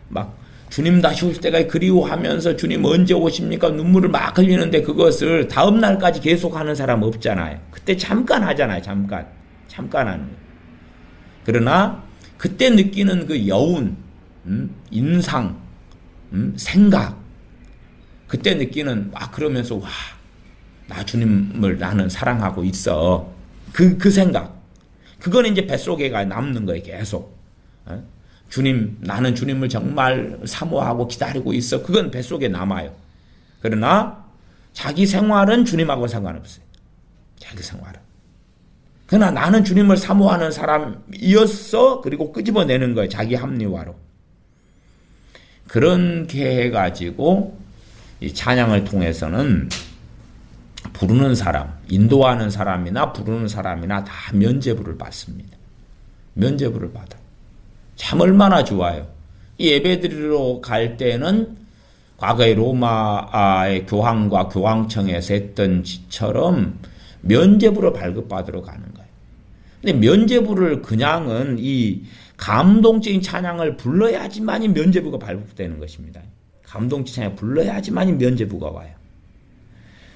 막 주님 다시 오실 때까지 그리워하면서 주님 언제 오십니까? 눈물을 막 흘리는데 그것을 다음 날까지 계속 하는 사람 없잖아요. 그때 잠깐 하잖아요. 잠깐 하는 거예요. 그러나 그때 느끼는 그 여운, 인상, 생각, 그때 느끼는 그러면서 와, 나 주님을 나는 사랑하고 있어. 그 생각. 그건 이제 뱃속에가 남는 거예요, 계속. 주님, 나는 주님을 정말 사모하고 기다리고 있어. 그건 뱃속에 남아요. 그러나 자기 생활은 주님하고 상관없어요. 자기 생활은. 그러나 나는 주님을 사모하는 사람이었어. 그리고 끄집어내는 거예요, 자기 합리화로. 그렇게 해가지고 이 찬양을 통해서는 부르는 사람, 인도하는 사람이나 부르는 사람이나 다 면죄부를 받습니다. 면죄부를 받아. 참 얼마나 좋아요. 이 예배드리러 갈 때는 과거의 로마의 교황과 교황청에서 했던 짓처럼 면죄부를 발급받으러 가는 거예요. 근데 면죄부를 그냥은 이 감동적인 찬양을 불러야지만이 면죄부가 발급되는 것입니다. 감동적인 찬양을 불러야지만이 면죄부가 와요.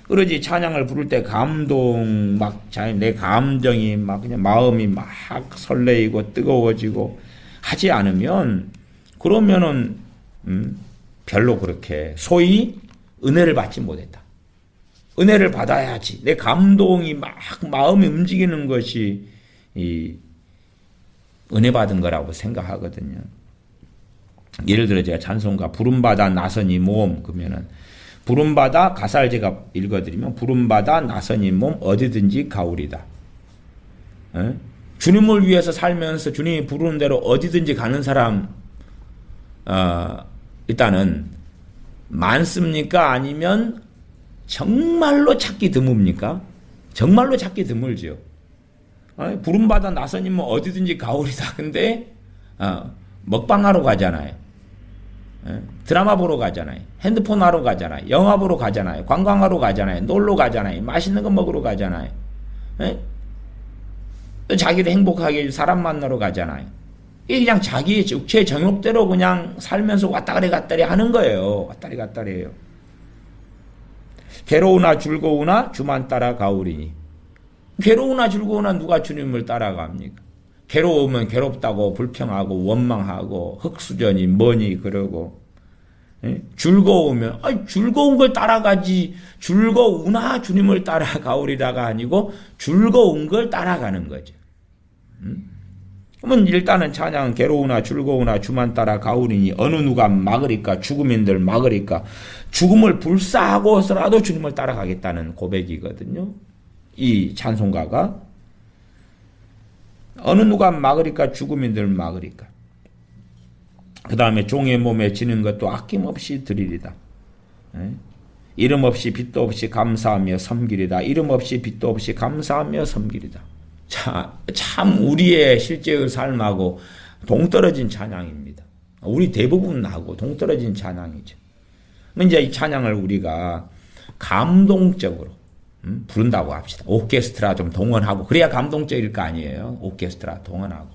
그러지 찬양을 부를 때 감동 내 감정이 그냥 마음이 막 설레이고 뜨거워지고 하지 않으면 그러면은 별로 그렇게 소위 은혜를 받지 못했다. 은혜를 받아야지. 내 감동이 막 마음이 움직이는 것이 이 은혜 받은 거라고 생각하거든요. 예를 들어 제가 찬송가 부름받아 나선 이 몸 그러면은 부름받아 가사를 제가 읽어드리면 부름받아 나선 이 몸 어디든지 가오리다. 주님을 위해서 살면서 주님이 부르는 대로 어디든지 가는 사람 일단은 많습니까? 아니면 정말로 찾기 드뭅니까? 정말로 찾기 드물죠. 부름받아 나선 이 몸 어디든지 가오리다. 근데 먹방하러 가잖아요. 드라마 보러 가잖아요. 핸드폰 하러 가잖아요. 영화 보러 가잖아요. 관광하러 가잖아요. 놀러 가잖아요. 맛있는 거 먹으러 가잖아요. 또 자기를 행복하게 해줄 사람 만나러 가잖아요. 이게 그냥 자기의 육체 정욕대로 그냥 살면서 왔다리 갔다리 하는 거예요. 왔다리 갔다리 해요. 괴로우나 즐거우나 주만 따라가오리니. 괴로우나 즐거우나 누가 주님을 따라갑니까? 괴로우면 괴롭다고 불평하고 원망하고 흑수저니 뭐니 그러고 즐거우면 즐거운 걸 따라가지 즐거우나 주님을 따라가오리라가 아니고 즐거운 걸 따라가는 거죠. 그러면 일단은 찬양은 괴로우나 즐거우나 주만 따라가오리니 어느 누가 막으리까 죽음인들 막으리까 죽음을 불사하고서라도 주님을 따라가겠다는 고백이거든요. 이 찬송가가 어느 누가 막으리까 죽음인들 막으리까 그 다음에 종의 몸에 지는 것도 아낌없이 드리리다. 이름 없이 빛도 없이 감사하며 섬기리다. 이름 없이 빛도 없이 감사하며 섬기리다. 자, 참 우리의 실제의 삶하고 동떨어진 찬양입니다. 우리 대부분하고 동떨어진 찬양이죠. 이제 이 찬양을 우리가 감동적으로 부른다고 합시다. 오케스트라 좀 동원하고 그래야 감동적일 거 아니에요. 오케스트라 동원하고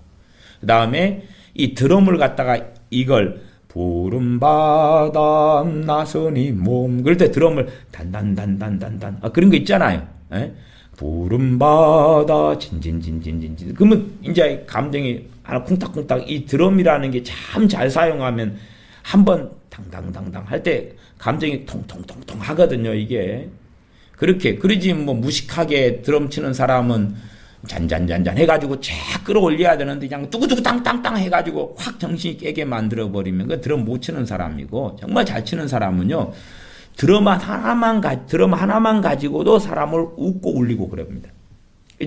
그 다음에 이 드럼을 갖다가 이걸 푸른바다 나선이 몸 그럴 때 드럼을 단단단단단단 그런 거 있잖아요. 푸른바다 진진진진진진 그러면 이제 감정이 하나 쿵딱쿵딱 이 드럼이라는 게 참 잘 사용하면 한번 당당당당 할 때 감정이 통통통통 하거든요. 이게 그렇게 그러지 뭐 무식하게 드럼 치는 사람은 잔잔잔잔 해가지고 쫙 끌어올려야 되는데 그냥 뚜구뚜구 땅땅땅 해가지고 확 정신이 깨게 만들어버리면 그 드럼 못 치는 사람이고 정말 잘 치는 사람은요 드럼 하나만 가지고도 사람을 웃고 울리고 그럽니다.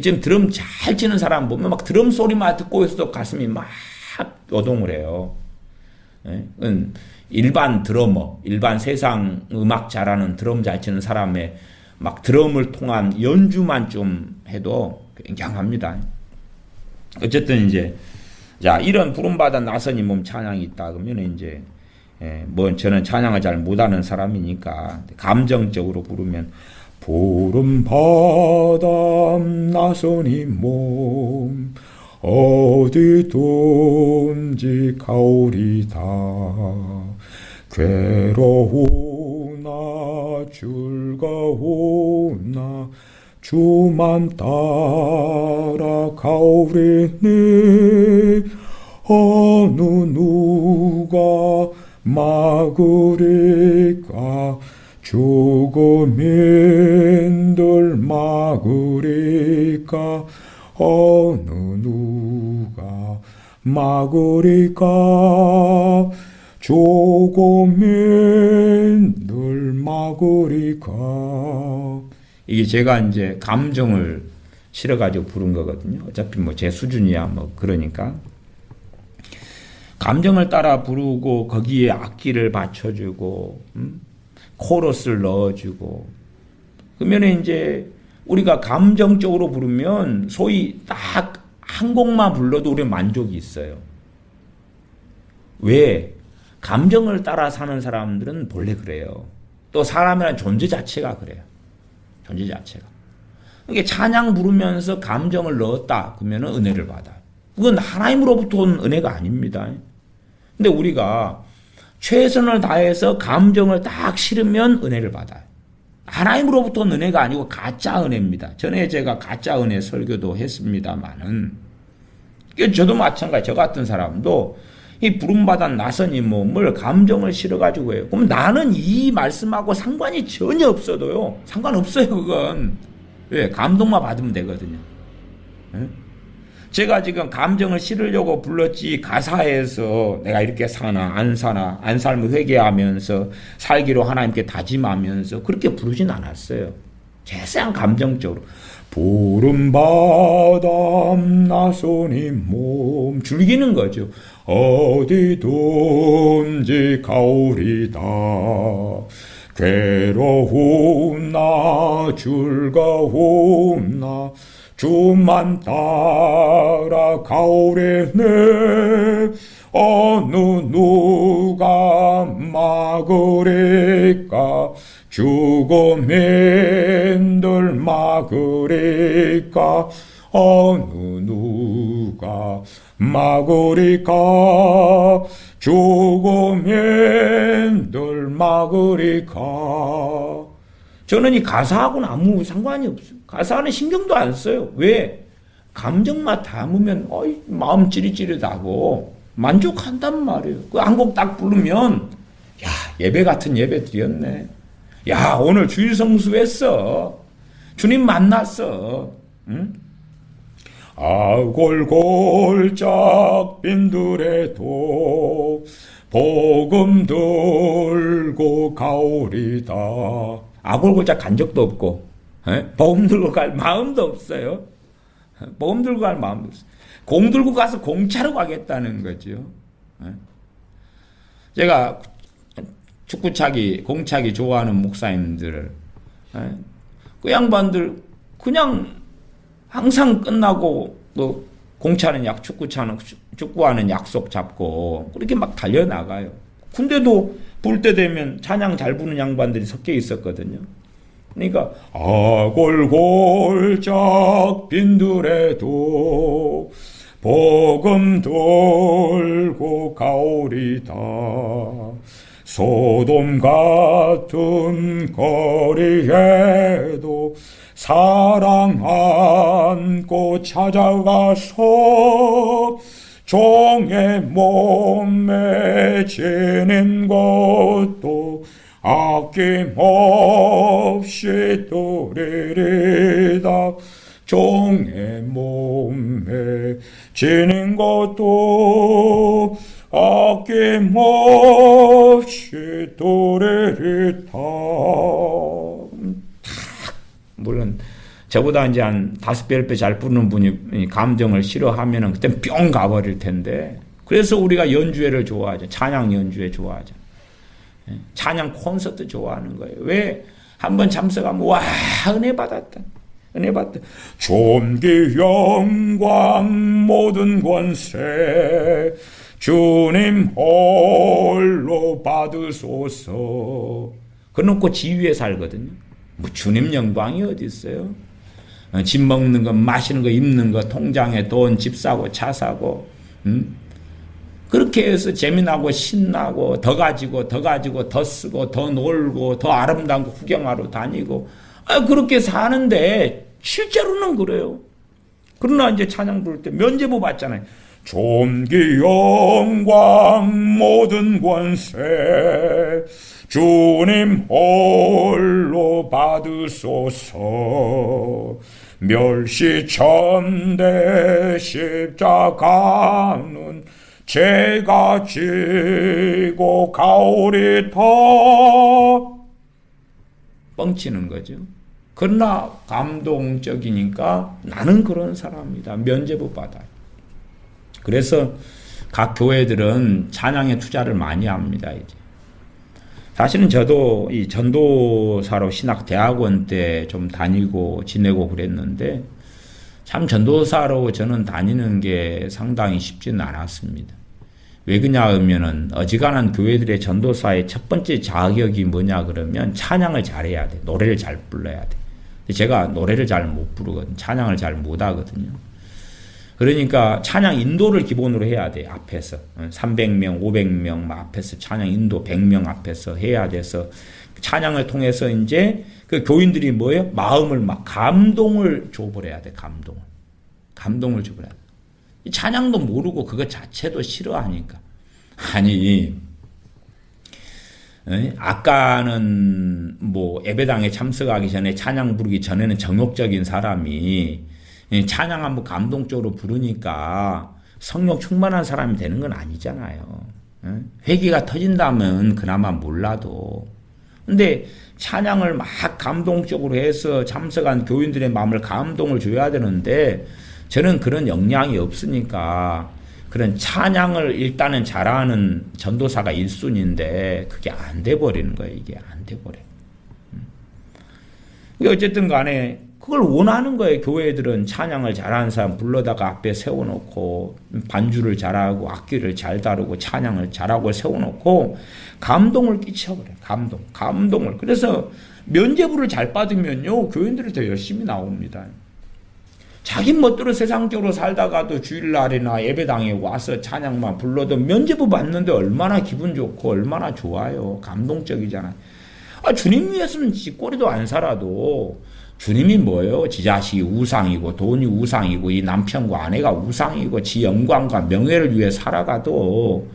지금 드럼 잘 치는 사람 보면 막 드럼 소리만 듣고 있어도 가슴이 막 요동을 해요. 일반 드러머, 일반 세상 음악 잘하는 드럼 잘 치는 사람의 막 드럼을 통한 연주만 좀 해도 굉장합니다. 어쨌든 이제 자 이런 부름받아 나선이 몸 찬양이 있다 그러면 이제 뭐 저는 찬양을 잘 못하는 사람이니까 감정적으로 부르면 부름받아 나선이 몸 어디든지 가오리다 괴로우나 즐거우나 주만 따라가오리니 어느 누가 막으리까 죽음인들 막으리까 어느 누가 막으리까 죽음인들 막으리까 이게 제가 이제 감정을 실어가지고 부른 거거든요. 어차피 뭐 제 수준이야 뭐 그러니까 감정을 따라 부르고 거기에 악기를 받쳐주고 코러스를 넣어주고 그러면 이제 우리가 감정적으로 부르면 소위 딱 한 곡만 불러도 우리 만족이 있어요. 왜? 감정을 따라 사는 사람들은 본래 그래요. 또 사람이라는 존재 자체가 그래요. 존재 자체가. 그러니까 찬양 부르면서 감정을 넣었다 그러면 은혜를 받아요. 그건 하나님으로부터 온 은혜가 아닙니다. 근데 우리가 최선을 다해서 감정을 딱 실으면 은혜를 받아요. 하나님으로부터 온 은혜가 아니고 가짜 은혜입니다. 전에 제가 가짜 은혜 설교도 했습니다만은 저도 마찬가지 저 같은 사람도 이 부름받아 나선이 몸을 감정을 실어가지고 해요. 그럼 나는 이 말씀하고 상관이 전혀 없어도요. 상관없어요 그건. 왜? 감동만 받으면 되거든요. 제가 지금 감정을 실으려고 불렀지 가사에서 내가 이렇게 사나 안 살면 회개하면서 살기로 하나님께 다짐하면서 그렇게 부르진 않았어요. 세상 감정적으로 부름받아 나선이 몸 즐기는 거죠. 어디든지 가오리다 괴로우나 즐거우나 주만 따라가오리네 어느 누가 막으리까 죽음인들 막으리까 어느 누가 막으리까 죽음인들 막으리까 저는 이 가사하고는 아무 상관이 없어요. 가사는 신경도 안 써요. 왜? 감정만 담으면 마음 찌릿찌릿하고 만족한단 말이에요. 그 한 곡 딱 부르면 야, 예배 같은 예배 드렸네. 야, 오늘 주일 성수했어. 주님 만났어. 응? 아골골짝 빈들에도 복음 들고 가오리다. 아골골짝 간 적도 없고, 복음 들고 갈 마음도 없어요. 복음 들고 갈 마음도 없어요. 공 들고 가서 공 차러 가겠다는 거죠. 제가 축구차기, 공차기 좋아하는 목사님들, 그 양반들 그냥 항상 끝나고 또 공차는 축구하는 약속 잡고 그렇게 막 달려나가요. 근데도 볼 때 되면 찬양 잘 부르는 양반들이 섞여 있었거든요. 그러니까 아골골짝 빈들에도 복음 돌고 가오리다. 소돔 같은 거리에도 사랑 안고 찾아가서 종의 몸에 지닌 것도 아낌없이 드리리다. 종의 몸에 지닌 것도 아낌없이 드리리다. 물론 저보다 이제 한 5배, 10배 잘 부르는 분이 감정을 싫어하면은 그땐 뿅 가버릴 텐데, 그래서 우리가 연주회를 좋아하죠. 찬양 연주회 좋아하죠. 찬양 콘서트 좋아하는 거예요. 왜? 한번 참석하면 와, 은혜 받았다. 은혜 받다. 존귀 영광 모든 권세 주님 홀로 받으소서. 그놓고 지위에 살거든요. 뭐 주님 영광이 어디 있어요? 집 먹는 거, 마시는 거, 입는 거, 통장에 돈, 집 사고, 차 사고, 그렇게 해서 재미나고 신나고 더 가지고 더 쓰고 더 놀고 더 아름다운 거 구경하러 다니고, 그렇게 사는데 실제로는 그래요. 그러나 이제 찬양 부를 때 면죄부 받잖아요. 존귀 영광 모든 권세 주님 홀로 받으소서. 멸시천대 십자가는 제가 지고 가오리다. 뻥치는 거죠. 그러나 감동적이니까 나는 그런 사람이다. 면죄부 받아요. 그래서 각 교회들은 찬양에 투자를 많이 합니다. 이제 사실은 저도 이 전도사로 신학대학원 때 좀 다니고 지내고 그랬는데, 참 전도사로 저는 다니는 게 상당히 쉽지는 않았습니다. 왜 그러냐 하면은 어지간한 교회들의 전도사의 첫 번째 자격이 뭐냐 그러면 찬양을 잘해야 돼. 노래를 잘 불러야 돼. 근데 제가 노래를 잘 못 부르거든요. 찬양을 잘 못 하거든요. 그러니까 찬양 인도를 기본으로 해야 돼. 앞에서 300명, 500명 앞에서 찬양 인도 100명 앞에서 해야 돼서, 찬양을 통해서 이제 그 교인들이 뭐예요? 마음을 막 감동을 줘버려야 돼. 감동을 줘버려야 돼. 이 찬양도 모르고 그것 자체도 싫어하니까. 아니, 아까는 뭐 예배당에 참석하기 전에 찬양 부르기 전에는 정욕적인 사람이 찬양 한번 감동적으로 부르니까 성령 충만한 사람이 되는 건 아니잖아요. 회개가 터진다면 그나마 몰라도. 근데 찬양을 막 감동적으로 해서 참석한 교인들의 마음을 감동을 줘야 되는데, 저는 그런 역량이 없으니까 그런 찬양을 일단은 잘하는 전도사가 1순위인데 그게 안 돼버리는 거예요. 이게 안 돼버려요. 어쨌든 간에 그걸 원하는 거예요. 교회들은 찬양을 잘하는 사람 불러다가 앞에 세워놓고 반주를 잘하고 악기를 잘 다루고 찬양을 잘하고 세워놓고 감동을 끼쳐버려요. 감동을. 그래서 면죄부를 잘 받으면요, 교인들이 더 열심히 나옵니다. 자기 멋대로 세상적으로 살다가도 주일날이나 예배당에 와서 찬양만 불러도 면죄부 받는데 얼마나 기분 좋고 얼마나 좋아요. 감동적이잖아요. 주님 위해서는 지 꼬리도 안 살아도, 주님이 뭐예요? 지 자식이 우상이고 돈이 우상이고 이 남편과 아내가 우상이고 지 영광과 명예를 위해 살아가도,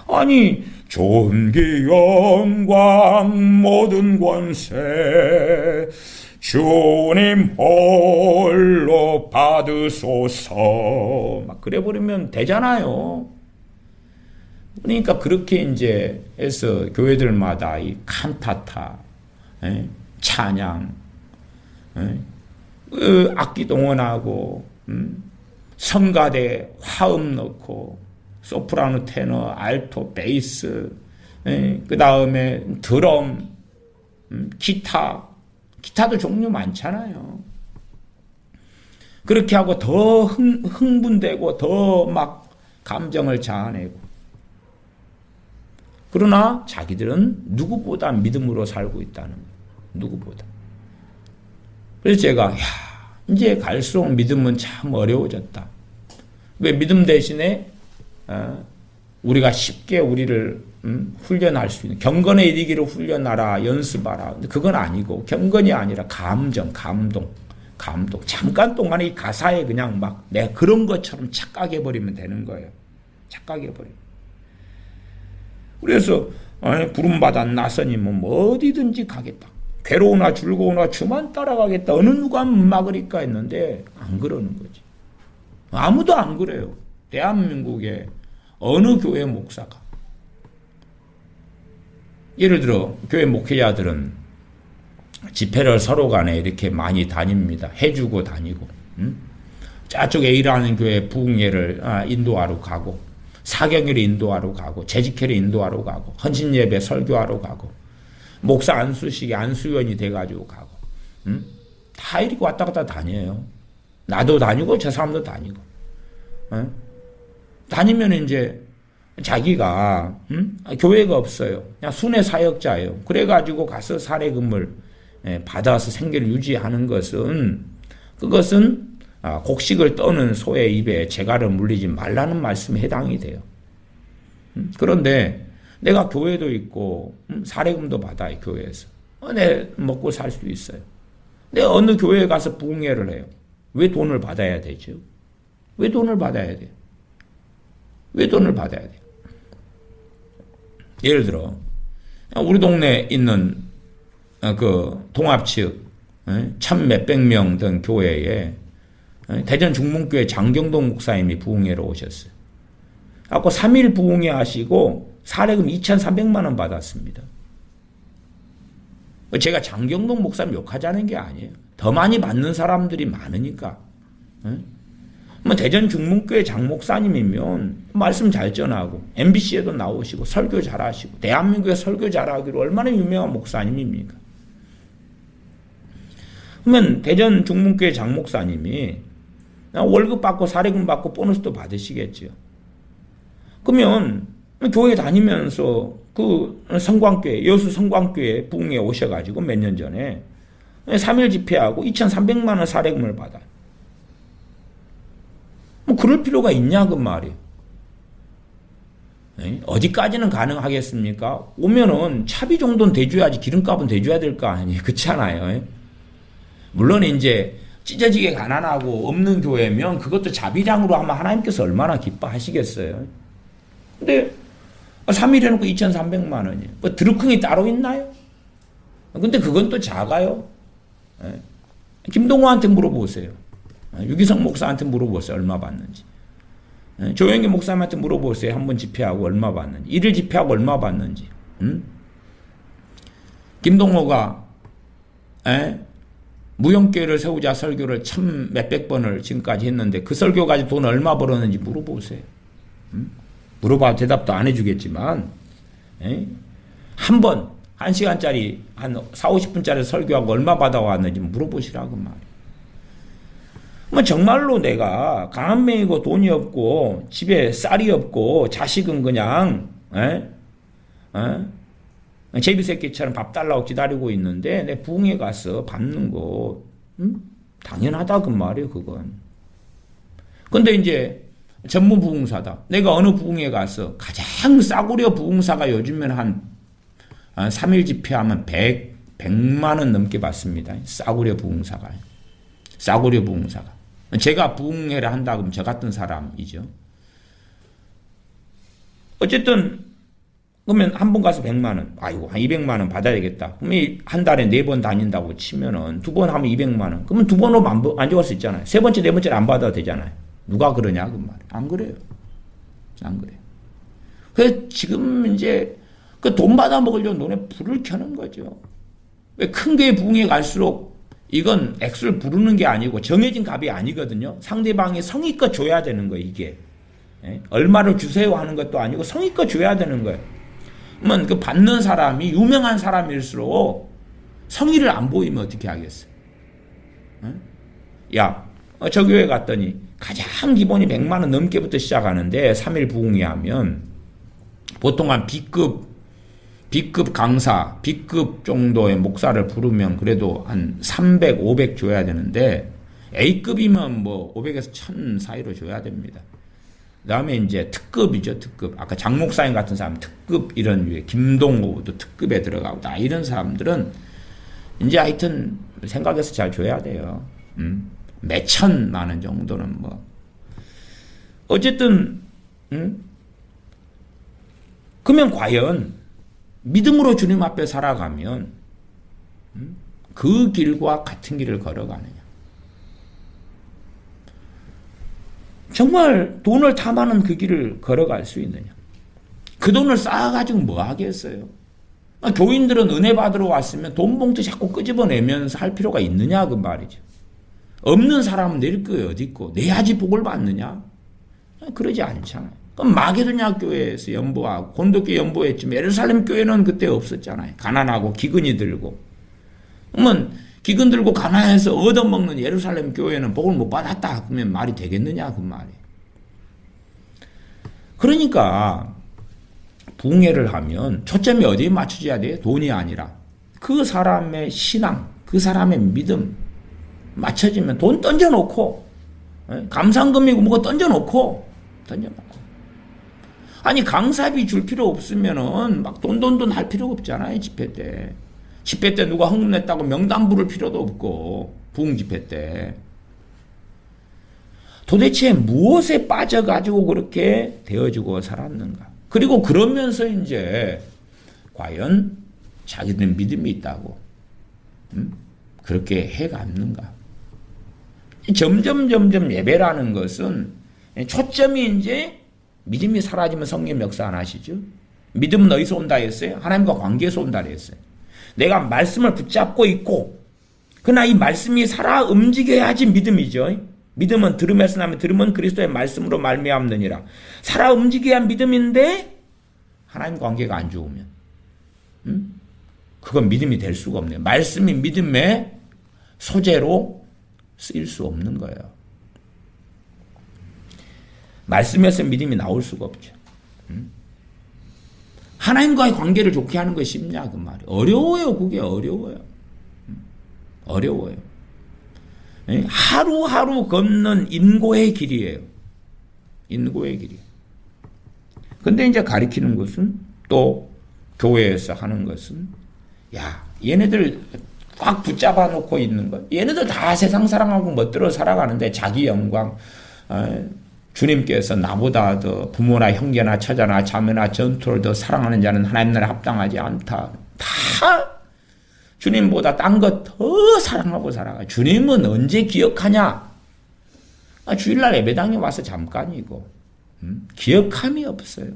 아니 존귀 영광 모든 권세 주님 홀로 받으소서. 막 그래 버리면 되잖아요. 그러니까 그렇게 이제 해서 교회들마다 이 칸타타, 찬양, 악기 동원하고, 성가대 화음 넣고, 소프라노, 테너, 알토, 베이스, 그 다음에 드럼, 기타도 종류 많잖아요. 그렇게 하고 더 흥분되고 더 막 감정을 자아내고. 그러나 자기들은 누구보다 믿음으로 살고 있다는 거예요. 누구보다. 그래서 제가 이제 갈수록 믿음은 참 어려워졌다. 왜 믿음 대신에 우리가 쉽게 우리를 훈련할 수 있는 경건에 이르기를 훈련하라 연습하라. 근데 그건 아니고 경건이 아니라 감정, 감동. 잠깐 동안에 이 가사에 그냥 막 내가 그런 것처럼 착각해버리면 되는 거예요. 착각해버리면. 그래서 부름받은 나선임은 뭐 어디든지 가겠다. 괴로우나 즐거우나 주만 따라가겠다. 어느 누가 막으리까 했는데 안 그러는 거지. 아무도 안 그래요. 대한민국의 어느 교회 목사가. 예를 들어 교회 목회자들은 집회를 서로 간에 이렇게 많이 다닙니다. 해주고 다니고. 저쪽 A라는 교회 부흥회를 인도하러 가고 사경일을 인도하러 가고 재직회를 인도하러 가고 헌신예배 설교하러 가고 목사 안수식에 안수위원이 돼가지고 가고 다 이렇게 왔다 갔다 다녀요. 나도 다니고 저 사람도 다니고 다니면 이제 자기가 교회가 없어요. 그냥 순회 사역자예요. 그래가지고 가서 사례금을 받아서 생계를 유지하는 것은 그것은 곡식을 떠는 소의 입에 재갈을 물리지 말라는 말씀에 해당이 돼요. 그런데 내가 교회도 있고 사례금도 받아요. 교회에서. 내 먹고 살 수 있어요. 내가 어느 교회에 가서 부흥회를 해요. 왜 돈을 받아야 되죠? 왜 돈을 받아야 돼요? 왜 돈을 받아야 돼요? 예를 들어 우리 동네에 있는 그 동합측 천 몇백 명 된 교회에 대전 중문교회 장경동 목사님이 부흥회로 오셨어요. 아까 3일 부흥회 하시고 사례금 2,300만 원 받았습니다. 제가 장경동 목사님 욕하자는 게 아니에요. 더 많이 받는 사람들이 많으니까. 뭐 대전 중문교회 장 목사님이면 말씀 잘 전하고 MBC에도 나오시고 설교 잘하시고 대한민국에 설교 잘하기로 얼마나 유명한 목사님입니까? 그러면 대전 중문교회 장 목사님이 월급 받고 사례금 받고 보너스도 받으시겠죠. 그러면 교회 다니면서 그 성광교회, 여수 성광교회 부흥에 오셔가지고 몇 년 전에 3일 집회하고 2,300만 원 사례금을 받아요. 뭐 그럴 필요가 있냐 그 말이에요. 어디까지는 가능하겠습니까? 오면은 차비 정도는 대줘야지 기름값은 대줘야 될 거 아니에요. 그렇잖아요. 물론 이제 찢어지게 가난하고 없는 교회면 그것도 자비량으로 하면 하나님께서 얼마나 기뻐하시겠어요. 근데 3일 해놓고 2,300만 원이에요. 뭐 드루킹이 따로 있나요? 근데 그건 또 작아요. 김동호한테 물어보세요. 유기성 목사한테 물어보세요. 얼마 받는지. 조영기 목사님한테 물어보세요. 한 번 집회하고 얼마 받는지. 일일 집회하고 얼마 받는지. 김동호가 무용교회를 세우자 설교를 참 몇백 번을 지금까지 했는데 그 설교 가지고 돈 얼마 벌었는지 물어보세요. 물어봐도 대답도 안 해주겠지만 한 번 1시간짜리 한 4, 50분짜리 설교하고 얼마 받아왔는지 물어보시라고 말이에요. 뭐 정말로 내가 강한명이고 돈이 없고 집에 쌀이 없고 자식은 그냥 제비새끼처럼 밥 달라고 기다리고 있는데 내 부흥회 가서 밟는 거 당연하다 그 말이에요. 그건. 근데 이제 전문 부흥사다. 내가 어느 부흥회 가서 가장 싸구려 부흥사가 요즘엔 한 3일 집회하면 100만 원 넘게 받습니다. 싸구려 부흥사가. 싸구려 부흥사가. 제가 부흥회를 한다 그러면 저 같은 사람이죠. 어쨌든 그러면 한 번 가서 100만 원. 아이고, 한 200만 원 받아야겠다. 그러면 한 달에 4번 다닌다고 치면은 2번 하면 200만 원. 그러면 2번 오면 안 좋을 수 있잖아요. 세 번째, 네 번째는 안 받아도 되잖아요. 누가 그러냐, 그 말이에요. 안 그래요. 안 그래요. 그래서 지금 이제 그 돈 받아 먹으려고 눈에 불을 켜는 거죠. 왜 큰 교회 부흥에 갈수록 이건 액수를 부르는 게 아니고 정해진 값이 아니거든요. 상대방이 성의껏 줘야 되는 거예요, 이게. 예? 얼마를 주세요 하는 것도 아니고 성의껏 줘야 되는 거예요. 그러면 그 받는 사람이 유명한 사람일수록 성의를 안 보이면 어떻게 하겠어요? 야, 저 교회 갔더니 가장 기본이 100만 원 넘게부터 시작하는데 3일 부흥회 하면 보통 한 B급 강사, B급 정도의 목사를 부르면 그래도 한 300, 500 줘야 되는데 A급이면 뭐 500에서 1000 사이로 줘야 됩니다. 그 다음에 이제 특급이죠, 특급. 아까 장목사님 같은 사람 특급 이런 류의 김동호도 특급에 들어가고 다 이런 사람들은 이제 하여튼 생각해서 잘 줘야 돼요. 몇 천만 원 정도는 뭐. 어쨌든, 그러면 과연 믿음으로 주님 앞에 살아가면 그 길과 같은 길을 걸어가느냐. 정말 돈을 탐하는 그 길을 걸어갈 수 있느냐. 그 돈을 쌓아가지고 뭐 하겠어요. 교인들은 은혜 받으러 왔으면 돈 봉투 자꾸 끄집어내면서 할 필요가 있느냐 그 말이죠. 없는 사람은 낼 거예요. 어디 있고 내야지 복을 받느냐. 그러지 않잖아요. 그럼 마게도냐 교회에서 연보하고 곤도교 연보했지만 예루살렘 교회는 그때 없었잖아요. 가난하고 기근이 들고. 그러면 기근 들고 가난해서 얻어먹는 예루살렘 교회는 복을 못 받았다. 그러면 말이 되겠느냐 그 말이. 그러니까 부흥회를 하면 초점이 어디에 맞춰져야 돼요? 돈이 아니라 그 사람의 신앙, 그 사람의 믿음 맞춰지면 돈 던져놓고 감상금이고 뭐가 던져놓고 아니 강사비 줄 필요 없으면은 막 돈 할 필요 없잖아요. 집회 때 누가 헌금 냈다고 명단 부를 필요도 없고 부흥 집회 때 도대체 무엇에 빠져가지고 그렇게 되어지고 살았는가. 그리고 그러면서 이제 과연 자기들 믿음이 있다고 그렇게 해갔는가. 점점 예배라는 것은 초점이 이제 믿음이 사라지면 성령 역사 안 하시죠. 믿음은 어디서 온다 했어요? 하나님과 관계에서 온다 했어요. 내가 말씀을 붙잡고 있고 그러나 이 말씀이 살아 움직여야지 믿음이죠. 믿음은 들음에서 나면 들음은 그리스도의 말씀으로 말미암느니라. 살아 움직여야 믿음인데 하나님 관계가 안 좋으면 그건 믿음이 될 수가 없네요. 말씀이 믿음의 소재로 쓰일 수 없는 거예요. 말씀에서 믿음이 나올 수가 없죠. 하나님과의 관계를 좋게 하는 것이 쉽냐 그 말이. 어려워요. 그게 어려워요. 어려워요. 하루하루 걷는 인고의 길이에요. 인고의 길이. 근데 이제 가리키는 것은 또 교회에서 하는 것은 야 얘네들 꽉 붙잡아 놓고 있는 것. 얘네들 다 세상 사랑하고 멋들어 살아가는데 자기 영광 주님께서 나보다 더 부모나 형제나 처자나 자매나 전토를 더 사랑하는 자는 하나님 나라에 합당하지 않다. 다 주님보다 딴 것 더 사랑하고 살아가. 주님은 언제 기억하냐? 주일날 예배당에 와서 잠깐이고 기억함이 없어요.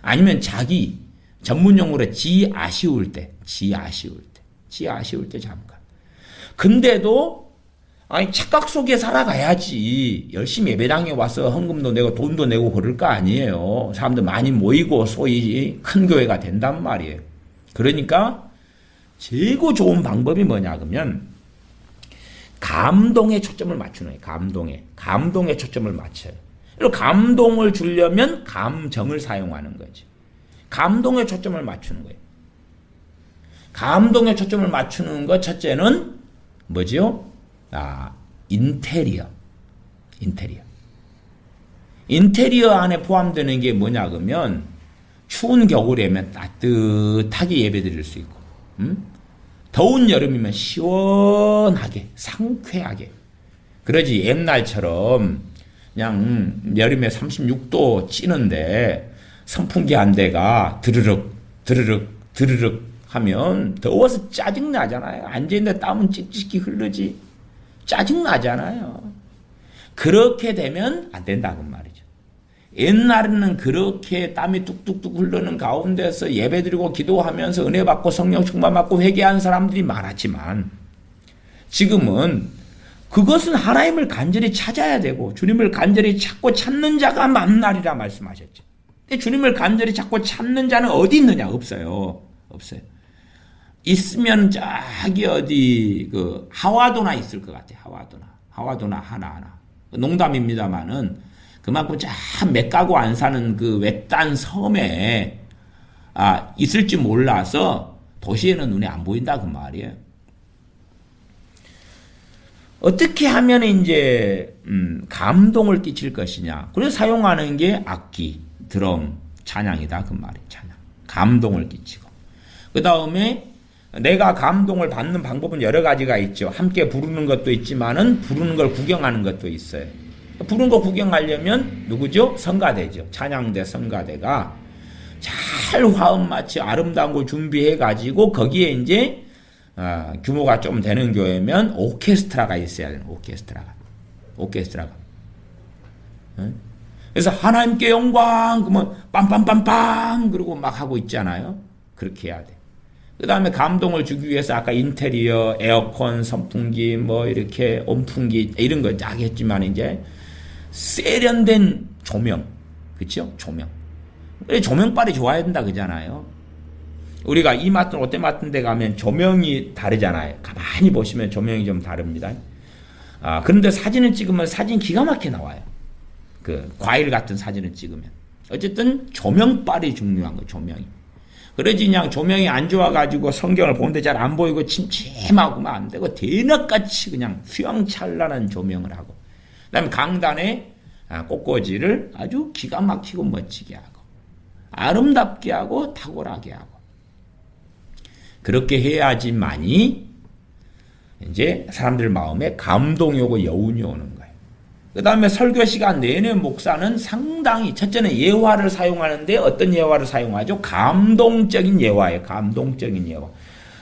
아니면 자기 전문용어로 지 아쉬울 때 잠깐. 근데도 아니 착각 속에 살아가야지. 열심히 예배당에 와서 헌금도 내고 돈도 내고 그럴 거 아니에요. 사람들 많이 모이고 소위 큰 교회가 된단 말이에요. 그러니까 최고 좋은 방법이 뭐냐 그러면 감동에 초점을 맞추는 거예요. 감동에 초점을 맞춰요. 그리고 감동을 주려면 감정을 사용하는 거지. 감동에 초점을 맞추는 거예요. 감동에 초점을 맞추는 것 첫째는 뭐죠? 인테리어 안에 포함되는 게 뭐냐 그러면 추운 겨울이면 따뜻하게 예배드릴 수 있고 더운 여름이면 시원하게 상쾌하게. 그러지 옛날처럼 그냥 여름에 36도 찌는데 선풍기 한 대가 드르륵 드르륵 드르륵 하면 더워서 짜증나잖아요. 앉아있는데 땀은 찌찌찌 흐르지. 짜증나잖아요. 그렇게 되면 안 된다고 말이죠. 옛날에는 그렇게 땀이 뚝뚝뚝 흐르는 가운데서 예배드리고 기도하면서 은혜 받고 성령 충만 받고 회개한 사람들이 많았지만 지금은 그것은 하나님을 간절히 찾아야 되고 주님을 간절히 찾고 찾는 자가 만나리라 말씀하셨죠. 근데 주님을 간절히 찾고 찾는 자는 어디 있느냐? 없어요. 없어요. 있으면 저기 어디 그 하와도나 있을 것 같아요. 하와도나 하나하나. 농담입니다만은 그만큼 참 맥가고 안 사는 그 외딴 섬에 있을지 몰라서 도시에는 눈에 안 보인다 그 말이에요. 어떻게 하면 이제 감동을 끼칠 것이냐? 그래서 사용하는 게 악기, 드럼, 찬양이다 그 말이에요. 찬양. 감동을 끼치고. 그 다음에 내가 감동을 받는 방법은 여러 가지가 있죠. 함께 부르는 것도 있지만은 부르는 걸 구경하는 것도 있어요. 부르는 거 구경하려면 누구죠? 성가대죠. 찬양대 성가대가 잘 화음 맞춰 아름다운 걸 준비해 가지고 거기에 이제 규모가 좀 되는 교회면 오케스트라가 있어야 되는 오케스트라가. 그래서 하나님께 영광 그러면 빰빰빰빰 그러고 막 하고 있잖아요. 그렇게 해야 돼. 그 다음에 감동을 주기 위해서 아까 인테리어, 에어컨, 선풍기, 뭐 이렇게 온풍기 이런 거 쫙 했지만 이제 세련된 조명, 그렇죠? 조명. 조명빨이 좋아야 된다 그러잖아요. 우리가 이마트, 롯데마트 데 가면 조명이 다르잖아요. 가만히 보시면 조명이 좀 다릅니다. 그런데 사진을 찍으면 사진 기가 막히게 나와요. 그 과일 같은 사진을 찍으면. 어쨌든 조명빨이 중요한 거예요. 조명이. 그러지 그냥 조명이 안 좋아가지고 성경을 보는데 잘 안 보이고 침침하고만 안 되고 대낮같이 그냥 휘황찬란한 조명을 하고 그 다음에 강단에 꽃꽂이를 아주 기가 막히고 멋지게 하고 아름답게 하고 탁월하게 하고 그렇게 해야지만이 이제 사람들 마음에 감동이 오고 여운이 오는 거예요. 그 다음에 설교 시간 내내 목사는 상당히 첫째는 예화를 사용하는데 어떤 예화를 사용하죠? 감동적인 예화예요. 감동적인 예화.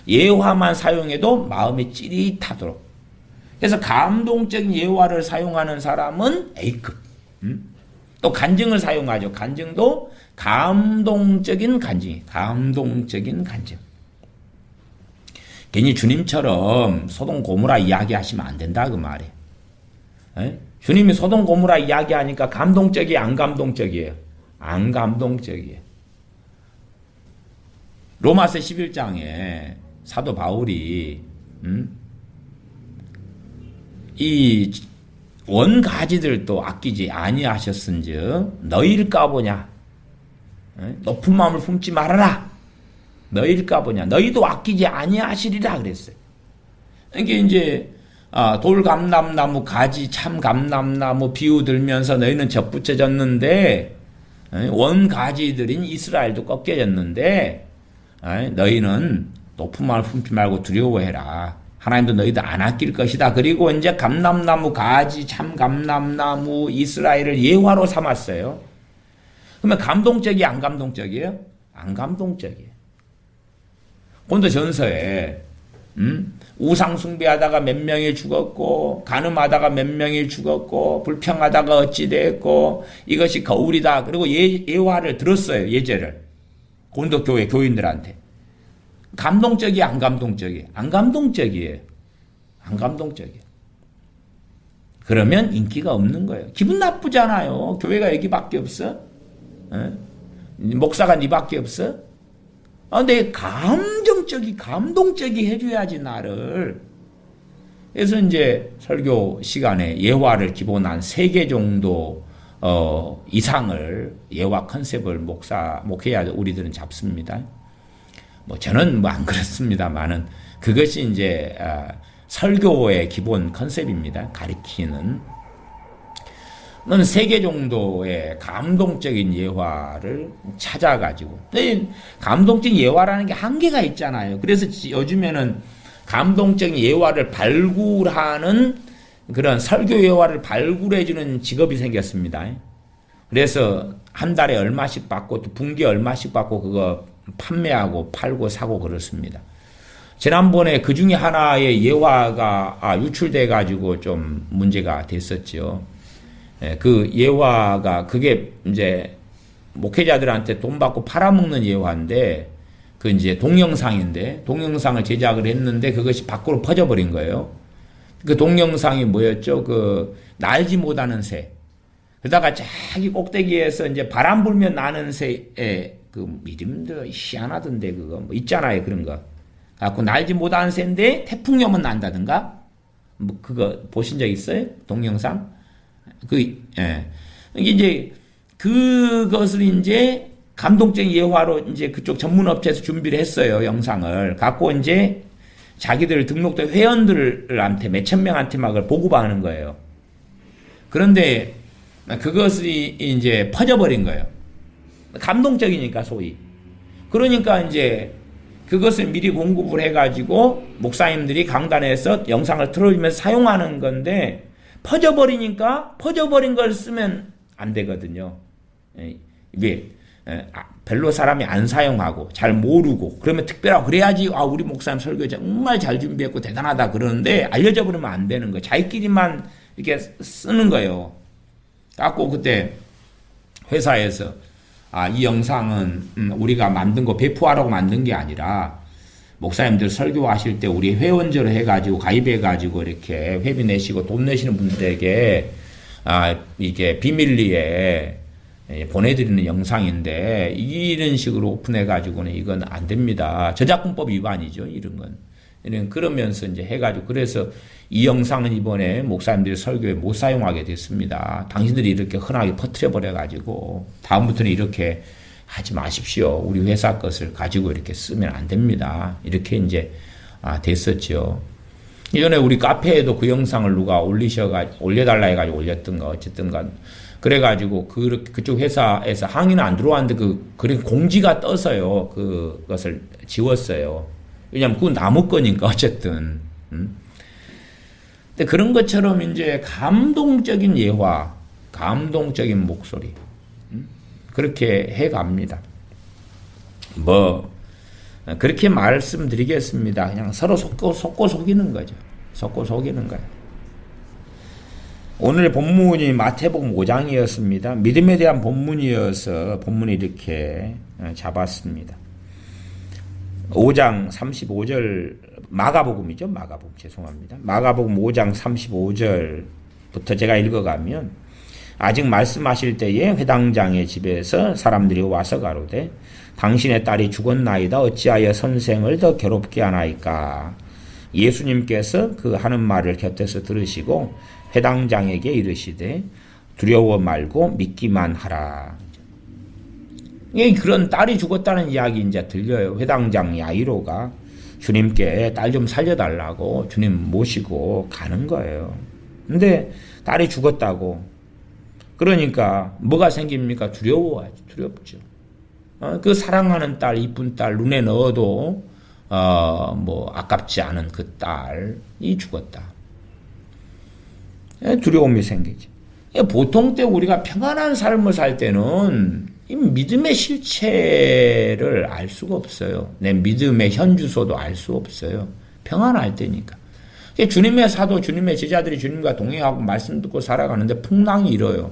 예화만 사용해도 마음이 찌릿하도록. 그래서 감동적인 예화를 사용하는 사람은 A급. 또 간증을 사용하죠. 간증도 감동적인 간증. 감동적인 간증. 괜히 주님처럼 소돔 고모라 이야기하시면 안 된다 그 말이에요. 에? 주님이 소돔 고모라 이야기하니까 감동적이에요? 안 감동적이에요? 안 감동적이에요. 로마서 11장에 사도 바울이 이 원가지들도 아끼지 아니하셨은즉 너희일까 보냐 높은 마음을 품지 말아라 너희일까 보냐 너희도 아끼지 아니하시리라 그랬어요. 이게 이제 돌감람나무 가지 참감람나무 비유 들면서 너희는 접붙여졌는데 원가지들인 이스라엘도 꺾여졌는데 너희는 높은 마음을 품지 말고 두려워해라. 하나님도 너희들 안 아낄 것이다. 그리고 이제 감람나무 가지 참감람나무 이스라엘을 예화로 삼았어요. 그러면 감동적이 안 감동적이에요? 안 감동적이에요. 고린도전서에 우상 숭배하다가 몇 명이 죽었고 간음하다가 몇 명이 죽었고 불평하다가 어찌 됐고 이것이 거울이다. 그리고 예화를 들었어요. 예제를. 고린도 교회 교인들한테. 감동적이에요? 안 감동적이에요? 안 감동적이에요. 안 감동적이에요. 그러면 인기가 없는 거예요. 기분 나쁘잖아요. 교회가 여기밖에 없어? 목사가 니밖에 없어? 근데 감동적이 해줘야지 나를. 그래서 이제 설교 시간에 예화를 기본 한 3개 정도 이상을 예화 컨셉을 목회자 우리들은 잡습니다. 뭐 저는 뭐 안 그렇습니다만은 그것이 이제 설교의 기본 컨셉입니다. 가리키는. 는 3개 정도의 감동적인 예화를 찾아가지고. 감동적인 예화라는 게 한계가 있잖아요. 그래서 요즘에는 감동적인 예화를 발굴하는 그런 설교 예화를 발굴해주는 직업이 생겼습니다. 그래서 한 달에 얼마씩 받고 또 분기에 얼마씩 받고 그거 판매하고 팔고 사고 그렇습니다. 지난번에 그 중에 하나의 예화가 유출돼 가지고 좀 문제가 됐었죠. 그 예화가 그게 이제 목회자들한테 돈 받고 팔아먹는 예화인데 그 이제 동영상인데 동영상을 제작을 했는데 그것이 밖으로 퍼져버린 거예요. 그 동영상이 뭐였죠? 그 날지 못하는 새. 그러다가 자기 꼭대기에서 이제 바람 불면 나는 새의 그 이름도 희한하던데 그거 뭐 있잖아요 그런 거. 갖고 날지 못하는 새인데 태풍이 오면 난다든가. 뭐 그거 보신 적 있어요? 동영상? 이제 그것을 이제 감동적인 예화로 이제 그쪽 전문 업체에서 준비를 했어요 영상을 갖고 이제 자기들 등록된 회원들한테 몇천 명한테 막 그걸 보고하는 거예요. 그런데 그것이 이제 퍼져버린 거예요. 감동적이니까 소위. 그러니까 이제 그것을 미리 공급을 해가지고 목사님들이 강단에서 영상을 틀어주면서 사용하는 건데 퍼져버리니까 퍼져버린 걸 쓰면 안 되거든요. 왜? 별로 사람이 안 사용하고 잘 모르고 그러면 특별하고 그래야지 우리 목사님 설교 정말 잘 준비했고 대단하다 그러는데 알려져 버리면 안 되는 거예요. 자기끼리만 이렇게 쓰는 거예요. 갖고 그때 회사에서 이 영상은 우리가 만든 거 배포하라고 만든 게 아니라 목사님들 설교하실 때 우리 회원제로 해가지고 가입해가지고 이렇게 회비 내시고 돈 내시는 분들에게 이게 비밀리에 보내드리는 영상인데 이런 식으로 오픈해가지고는 이건 안 됩니다. 저작권법 위반이죠. 이런 건. 그러면서 이제 해가지고 그래서 이 영상은 이번에 목사님들이 설교에 못 사용하게 됐습니다. 당신들이 이렇게 흔하게 퍼뜨려 버려가지고 다음부터는 이렇게 하지 마십시오. 우리 회사 것을 가지고 이렇게 쓰면 안 됩니다. 이렇게 이제 됐었죠. 이전에 우리 카페에도 그 영상을 누가 올려달라 해가지고 올렸던가 어쨌든가 그래가지고 그쪽 회사에서 항의는 안 들어왔는데 그런 공지가 떠서요. 그것을 지웠어요. 왜냐면 그건 나무 거니까 어쨌든. 근데 그런 것처럼 이제 감동적인 예화, 감동적인 목소리 그렇게 해갑니다. 그렇게 말씀드리겠습니다. 그냥 서로 속고 속이는 거죠. 속고 속이는 거예요. 오늘 본문이 마태복음 5장이었습니다. 믿음에 대한 본문이어서 본문이 이렇게 잡았습니다. 5장 35절 마가복음이죠. 마가복음 죄송합니다. 마가복음 5장 35절부터 제가 읽어가면 아직 말씀하실 때에 회당장의 집에서 사람들이 와서 가로되 당신의 딸이 죽었나이다 어찌하여 선생을 더 괴롭게 하나이까. 예수님께서 그 하는 말을 곁에서 들으시고 회당장에게 이르시되 두려워 말고 믿기만 하라. 그런 딸이 죽었다는 이야기 이제 들려요. 회당장 야이로가 주님께 딸 좀 살려달라고 주님 모시고 가는 거예요. 근데 딸이 죽었다고. 그러니까 뭐가 생깁니까? 두렵죠. 그 사랑하는 딸, 이쁜 딸 눈에 넣어도 아깝지 않은 그 딸이 죽었다. 두려움이 생기죠. 보통 때 우리가 평안한 삶을 살 때는 이 믿음의 실체를 알 수가 없어요. 내 믿음의 현주소도 알 수 없어요. 평안할 때니까. 주님의 사도, 주님의 제자들이 주님과 동행하고 말씀 듣고 살아가는데 풍랑이 일어요.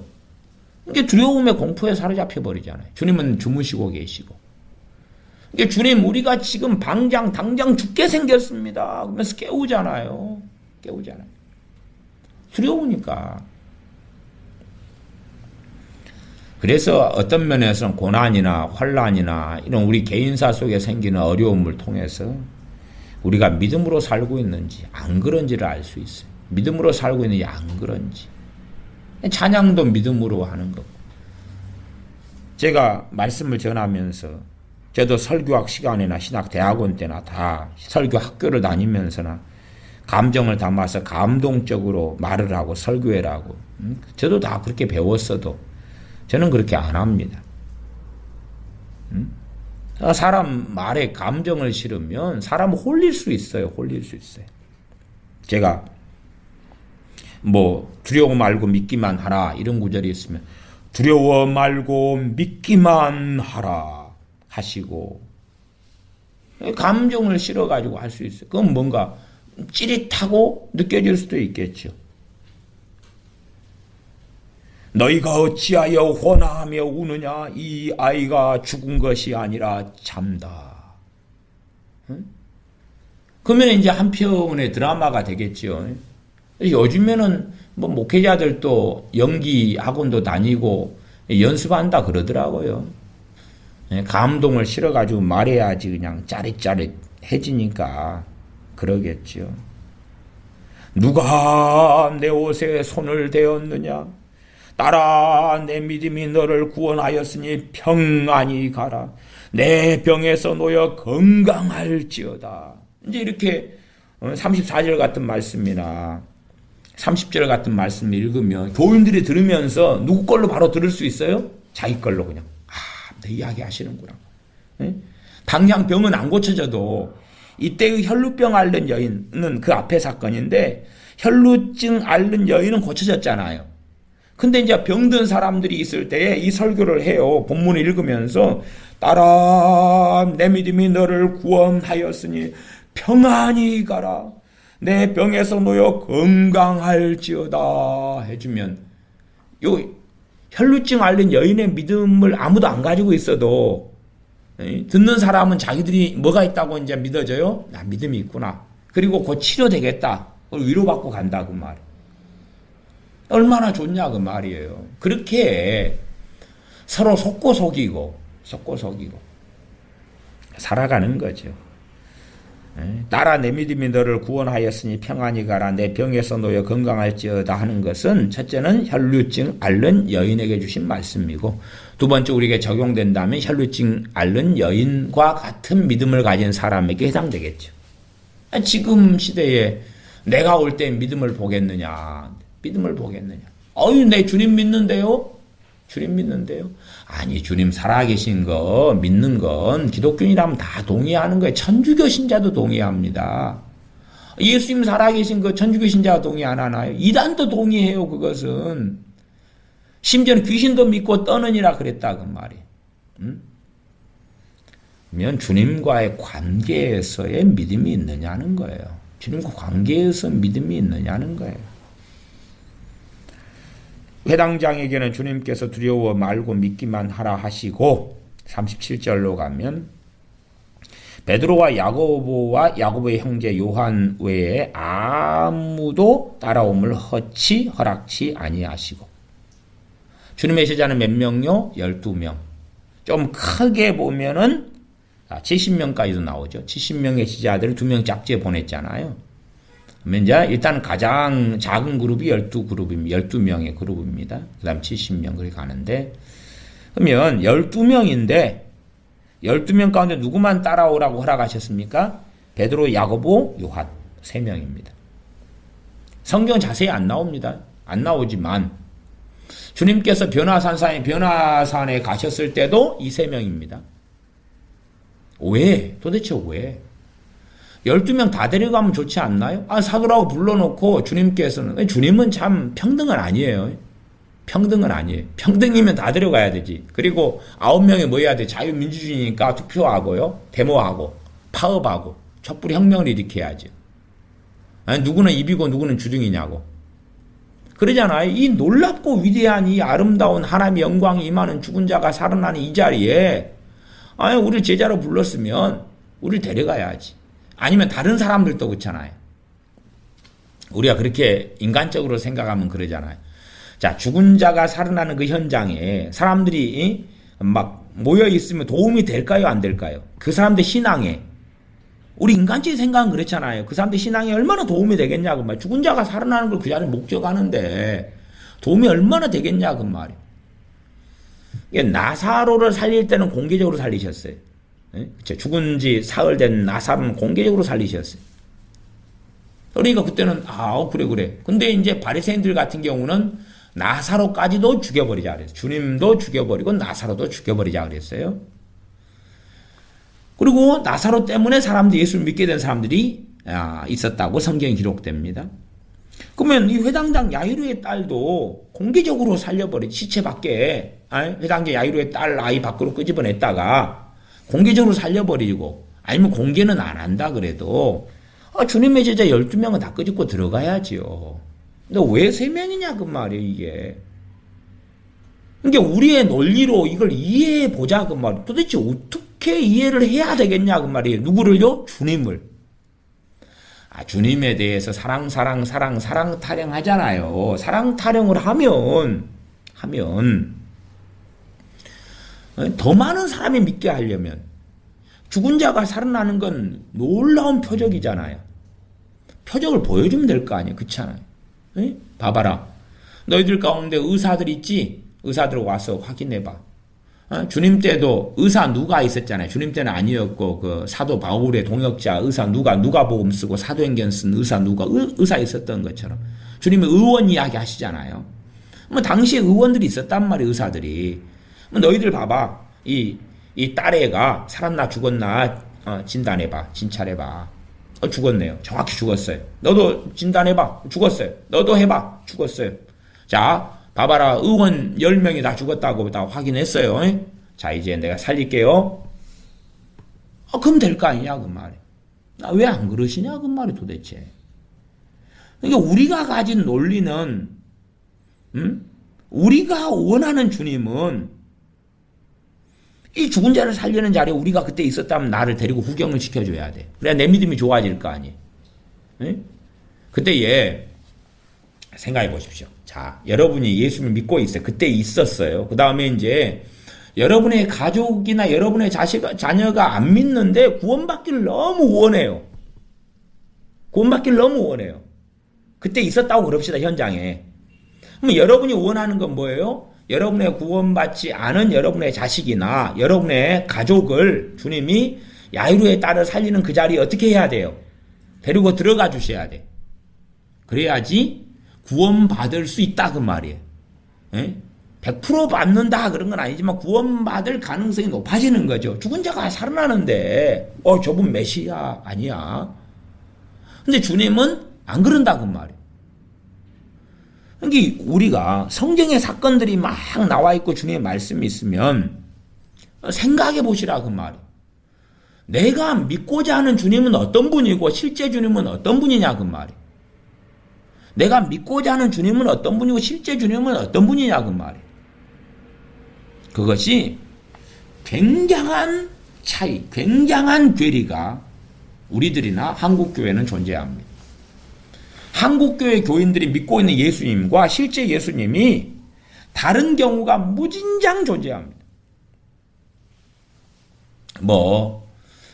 이게 두려움의 공포에 사로잡혀 버리잖아요. 주님은 주무시고 계시고. 이게 주님 우리가 지금 당장 죽게 생겼습니다. 그러면서 깨우잖아요. 두려우니까. 그래서 어떤 면에서는 고난이나 환난이나 이런 우리 개인사 속에 생기는 어려움을 통해서 우리가 믿음으로 살고 있는지 안 그런지를 알 수 있어요. 믿음으로 살고 있는지 안 그런지. 찬양도 믿음으로 하는 거고. 제가 말씀을 전하면서 저도 설교학 시간이나 신학대학원 때나 다 설교 학교를 다니면서나 감정을 담아서 감동적으로 말을 하고 설교를 하고 저도 다 그렇게 배웠어도 저는 그렇게 안 합니다. 사람 말에 감정을 실으면 사람은 홀릴 수 있어요. 제가 두려워 말고 믿기만 하라 이런 구절이 있으면 두려워 말고 믿기만 하라 하시고, 감정을 실어가지고 할 수 있어요. 그건 뭔가 찌릿하고 느껴질 수도 있겠죠. 너희가 어찌하여 호나하며 우느냐? 이 아이가 죽은 것이 아니라 잠다. 응? 그러면 이제 한편의 드라마가 되겠죠. 요즘에는 뭐 목회자들도 연기 학원도 다니고 연습한다 그러더라고요. 감동을 실어가지고 말해야지 그냥 짜릿짜릿해지니까 그러겠죠. 누가 내 옷에 손을 대었느냐? 딸아, 내 믿음이 너를 구원하였으니 평안히 가라. 내 병에서 놓여 건강할지어다. 이제 이렇게 34절 같은 말씀이나 30절 같은 말씀을 읽으면 교인들이 들으면서 누구 걸로 바로 들을 수 있어요? 자기 걸로 그냥 내 이야기 하시는구나. 당장 병은 안 고쳐져도 이때의 혈루병 앓는 여인은 그 앞에 사건인데 혈루증 앓는 여인은 고쳐졌잖아요. 근데 이제 병든 사람들이 있을 때에 이 설교를 해요. 본문을 읽으면서 딸아, 내 믿음이 너를 구원하였으니 평안히 가라. 내 병에서 놓여 건강할지어다 해주면, 요 혈루증 앓는 여인의 믿음을 아무도 안 가지고 있어도 듣는 사람은 자기들이 뭐가 있다고 이제 믿어져요? 나 믿음이 있구나. 그리고 곧 치료되겠다. 위로받고 간다 그 말. 얼마나 좋냐 그 말이에요. 그렇게 서로 속고 속이고 살아가는 거죠. 딸아, 내 믿음이 너를 구원하였으니 평안히 가라. 내 병에서 놓여 건강할지어다 하는 것은 첫째는 혈루증 앓는 여인에게 주신 말씀이고, 두 번째 우리에게 적용된다면 혈루증 앓는 여인과 같은 믿음을 가진 사람에게 해당되겠죠. 지금 시대에 내가 올 때 믿음을 보겠느냐? 믿음을 보겠느냐? 내 주님 믿는데요? 주님 믿는데요? 아니, 주님 살아계신 거 믿는 건 기독교인이라면 다 동의하는 거예요. 천주교 신자도 동의합니다. 예수님 살아계신 거 천주교 신자가 동의 안 하나요? 이단도 동의해요, 그것은. 심지어는 귀신도 믿고 떠느니라 그랬다, 그 말이. 그러면 주님과의 관계에서의 믿음이 있느냐는 거예요. 주님과 관계에서 믿음이 있느냐는 거예요. 회당장에게는 주님께서 두려워 말고 믿기만 하라 하시고, 37절로 가면 베드로와 야고보의 형제 요한 외에 아무도 따라옴을 허락치 아니하시고, 주님의 제자는 몇 명요? 12명. 좀 크게 보면은 70명까지도 나오죠. 70명의 제자들을 2명 짝지에 보냈잖아요. 그러면 이제 일단 가장 작은 그룹이 12명의 그룹입니다. 그 다음 70명 그렇게 가는데, 그러면 12명인데 12명 가운데 누구만 따라오라고 허락하셨습니까? 베드로, 야고보, 요한 3명입니다. 성경 자세히 안 나옵니다. 안 나오지만 주님께서 변화산에 가셨을 때도 이 3명입니다. 왜? 도대체 왜? 12명 다 데려가면 좋지 않나요? 사도라고 불러놓고 주님은 참 평등은 아니에요. 평등은 아니에요. 평등이면 다 데려가야 되지. 그리고 9명이 뭐 해야 돼? 자유민주주의니까 투표하고요. 데모하고, 파업하고, 촛불 혁명을 일으켜야죠. 누구는 입이고 누구는 주둥이냐고. 그러잖아요. 이 놀랍고 위대한 이 아름다운 하나님의 영광이 임하는 죽은 자가 살아나는 이 자리에 우리 제자로 불렀으면 우리를 데려가야지. 아니면 다른 사람들도 그렇잖아요. 우리가 그렇게 인간적으로 생각하면 그러잖아요. 자, 죽은 자가 살아나는 그 현장에 사람들이 막 모여 있으면 도움이 될까요? 안 될까요? 그 사람들 신앙에, 우리 인간적인 생각은 그렇잖아요. 그 사람들 신앙에 얼마나 도움이 되겠냐고 말. 죽은 자가 살아나는 걸 그 자리에 목적하는데 도움이 얼마나 되겠냐 그 말이에요. 나사로를 살릴 때는 공개적으로 살리셨어요. 죽은 지 사흘 된 나사로는 공개적으로 살리셨어요. 그러니까 그때는 그래. 근데 이제 바리새인들 같은 경우는 나사로까지도 죽여버리자 그랬어요. 주님도 죽여버리고 나사로도 죽여버리자 그랬어요. 그리고 나사로 때문에 예수를 믿게 된 사람들이 있었다고 성경에 기록됩니다. 그러면 이 회당장 야이로의 딸도 공개적으로 살려버려. 시체 밖에 회당장 야이로의 딸 아이 밖으로 끄집어냈다가 공개적으로 살려버리고, 아니면 공개는 안 한다 그래도 주님의 제자 12명은 다 끄집고 들어가야지요. 근데 왜 3명이냐 그 말이에요 이게. 그러니까 우리의 논리로 이걸 이해해 보자 그 말이에요. 도대체 어떻게 이해를 해야 되겠냐 그 말이에요. 누구를요? 주님을. 주님에 대해서 사랑 타령 하잖아요. 사랑 타령을 하면 더 많은 사람이 믿게 하려면 죽은 자가 살아나는 건 놀라운 표적이잖아요. 표적을 보여주면 될 거 아니에요. 그렇잖아요. 봐봐라. 너희들 가운데 의사들 있지? 의사들 와서 확인해봐. 주님 때도 의사 누가 있었잖아요. 주님 때는 아니었고 그 사도 바울의 동역자 의사 누가복음 쓰고 사도행전 쓴 의사 의사 있었던 것처럼 주님이 의원 이야기 하시잖아요. 뭐 당시에 의원들이 있었단 말이에요. 의사들이. 너희들 봐봐. 이 딸애가 살았나 죽었나 진단해봐. 진찰해봐. 죽었네요. 정확히 죽었어요. 너도 진단해봐. 죽었어요. 너도 해봐. 죽었어요. 자, 봐봐라. 의원 10명이 다 죽었다고 다 확인했어요. 자, 이제 내가 살릴게요. 그럼 될 거 아니냐 그 말이. 왜 안 그러시냐 그 말이 도대체. 그러니까 우리가 가진 논리는 우리가 원하는 주님은 이 죽은 자를 살리는 자리에 우리가 그때 있었다면 나를 데리고 구경을 시켜줘야 돼. 그래야 내 믿음이 좋아질 거 아니에요. 그때 생각해 보십시오. 자, 여러분이 예수를 믿고 있어요. 그때 있었어요. 그 다음에 이제 여러분의 가족이나 여러분의 자녀가 안 믿는데 구원받기를 너무 원해요. 그때 있었다고 그럽시다, 현장에. 그럼 여러분이 원하는 건 뭐예요? 여러분의 구원받지 않은 여러분의 자식이나 여러분의 가족을 주님이 야이로의 딸을 살리는 그 자리에 어떻게 해야 돼요? 데리고 들어가 주셔야 돼. 그래야지 구원받을 수 있다 그 말이에요. 100% 받는다 그런 건 아니지만 구원받을 가능성이 높아지는 거죠. 죽은 자가 살아나는데 저분 메시아 아니야. 근데 주님은 안 그런다 그 말이에요. 그러니까 우리가 성경의 사건들이 막 나와 있고 주님의 말씀이 있으면 생각해 보시라 그 말이에요. 내가 믿고자 하는 주님은 어떤 분이고 실제 주님은 어떤 분이냐 그 말이에요. 내가 믿고자 하는 주님은 어떤 분이고 실제 주님은 어떤 분이냐 그 말이에요. 그것이 굉장한 차이, 굉장한 괴리가 우리들이나 한국교회는 존재합니다. 한국교회 교인들이 믿고 있는 예수님과 실제 예수님이 다른 경우가 무진장 존재합니다.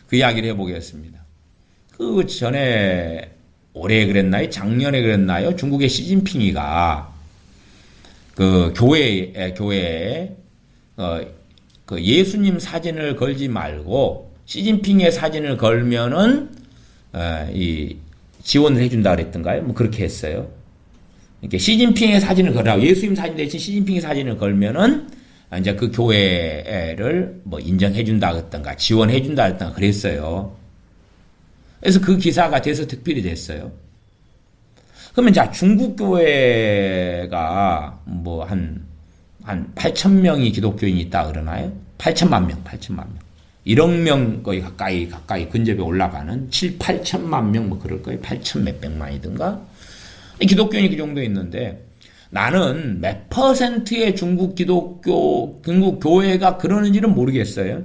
그 이야기를 해보겠습니다. 그 전에 올해 그랬나요? 작년에 그랬나요? 중국의 시진핑이가 그 교회에 그 예수님 사진을 걸지 말고 시진핑의 사진을 걸면은 지원을 해준다 그랬던가요? 그렇게 했어요. 이렇게 시진핑의 사진을 걸라고 예수님 사진 대신 시진핑의 사진을 걸면은 이제 그 교회를 인정해준다 그랬던가 지원해준다 그랬던가 그랬어요. 그래서 그 기사가 대서특필이 됐어요. 그러면 자 중국 교회가 한 8,000명이 기독교인이 있다 그러나요? 8천만 명. 1억 명 거의 가까이 근접에 올라가는 7, 8천만 명 그럴 거예요. 8천 몇백만이든가. 기독교인이 그 정도 있는데 나는 몇 퍼센트의 중국 교회가 그러는지는 모르겠어요.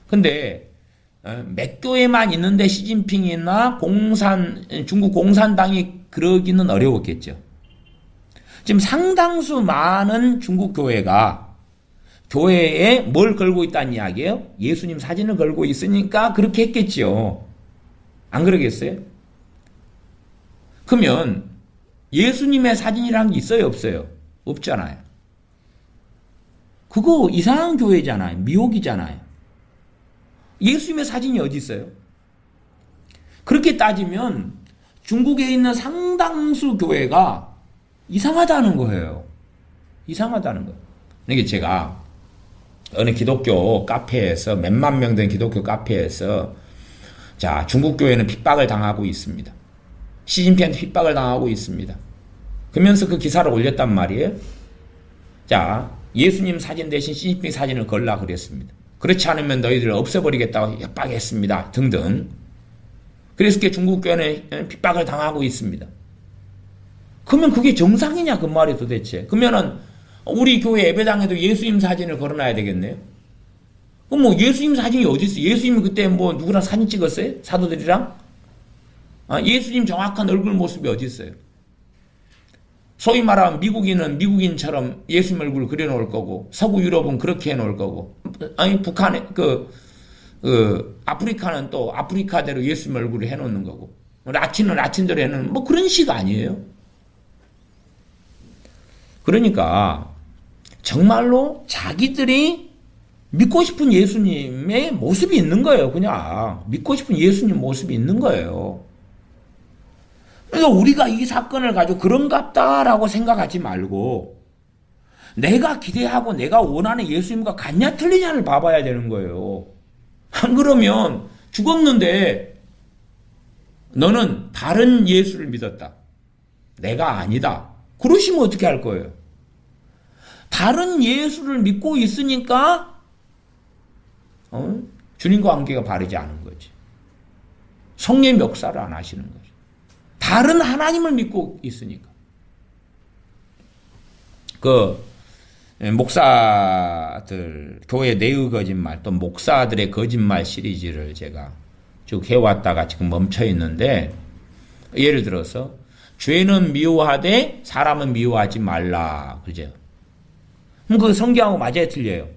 근데 몇 교회만 있는데 시진핑이나 중국 공산당이 그러기는 어려웠겠죠. 지금 상당수 많은 중국 교회에 뭘 걸고 있다는 이야기예요? 예수님 사진을 걸고 있으니까 그렇게 했겠지요. 안 그러겠어요? 그러면 예수님의 사진이라는 게 있어요? 없어요? 없잖아요. 그거 이상한 교회잖아요. 미혹이잖아요. 예수님의 사진이 어디 있어요? 그렇게 따지면 중국에 있는 상당수 교회가 이상하다는 거예요. 이상하다는 거예요. 그러니까 제가 어느 기독교 카페에서 몇만 명 된 기독교 카페에서 자 중국 교회는 핍박을 당하고 있습니다. 시진핑한테 핍박을 당하고 있습니다. 그러면서 그 기사를 올렸단 말이에요. 자, 예수님 사진 대신 시진핑 사진을 걸라 그랬습니다. 그렇지 않으면 너희들을 없애버리겠다고 협박했습니다. 등등. 그래서 중국 교회는 핍박을 당하고 있습니다. 그러면 그게 정상이냐 그 말이 도대체. 그러면은 우리 교회 예배당에도 예수님 사진을 걸어놔야 되겠네요. 그럼 뭐 예수님 사진이 어디 있어? 예수님이 그때 뭐 누구랑 사진 찍었어요? 사도들이랑? 예수님 정확한 얼굴 모습이 어디 있어요? 소위 말하면 미국인은 미국인처럼 예수님 얼굴을 그려놓을 거고, 서구 유럽은 그렇게 해놓을 거고, 아니 북한에 아프리카는 또 아프리카대로 예수님 얼굴을 해놓는 거고, 라틴은 라틴대로 해놓는 뭐 그런 식 아니에요? 그러니까 정말로 자기들이 믿고 싶은 예수님의 모습이 있는 거예요. 그냥 믿고 싶은 예수님 모습이 있는 거예요. 그러니까 우리가 이 사건을 가지고 그런갑다라고 생각하지 말고 내가 기대하고 내가 원하는 예수님과 같냐 틀리냐를 봐봐야 되는 거예요. 안 그러면 죽었는데 너는 다른 예수를 믿었다. 내가 아니다. 그러시면 어떻게 할 거예요? 다른 예수를 믿고 있으니까 주님과 관계가 바르지 않은 거지. 성령의 역사를 안 하시는 거지. 다른 하나님을 믿고 있으니까. 목사들, 교회 내의 거짓말, 또 목사들의 거짓말 시리즈를 제가 쭉 해왔다가 지금 멈춰 있는데, 예를 들어서, 죄는 미워하되 사람은 미워하지 말라. 그죠? 그럼 그 성경하고 맞아야 틀려요.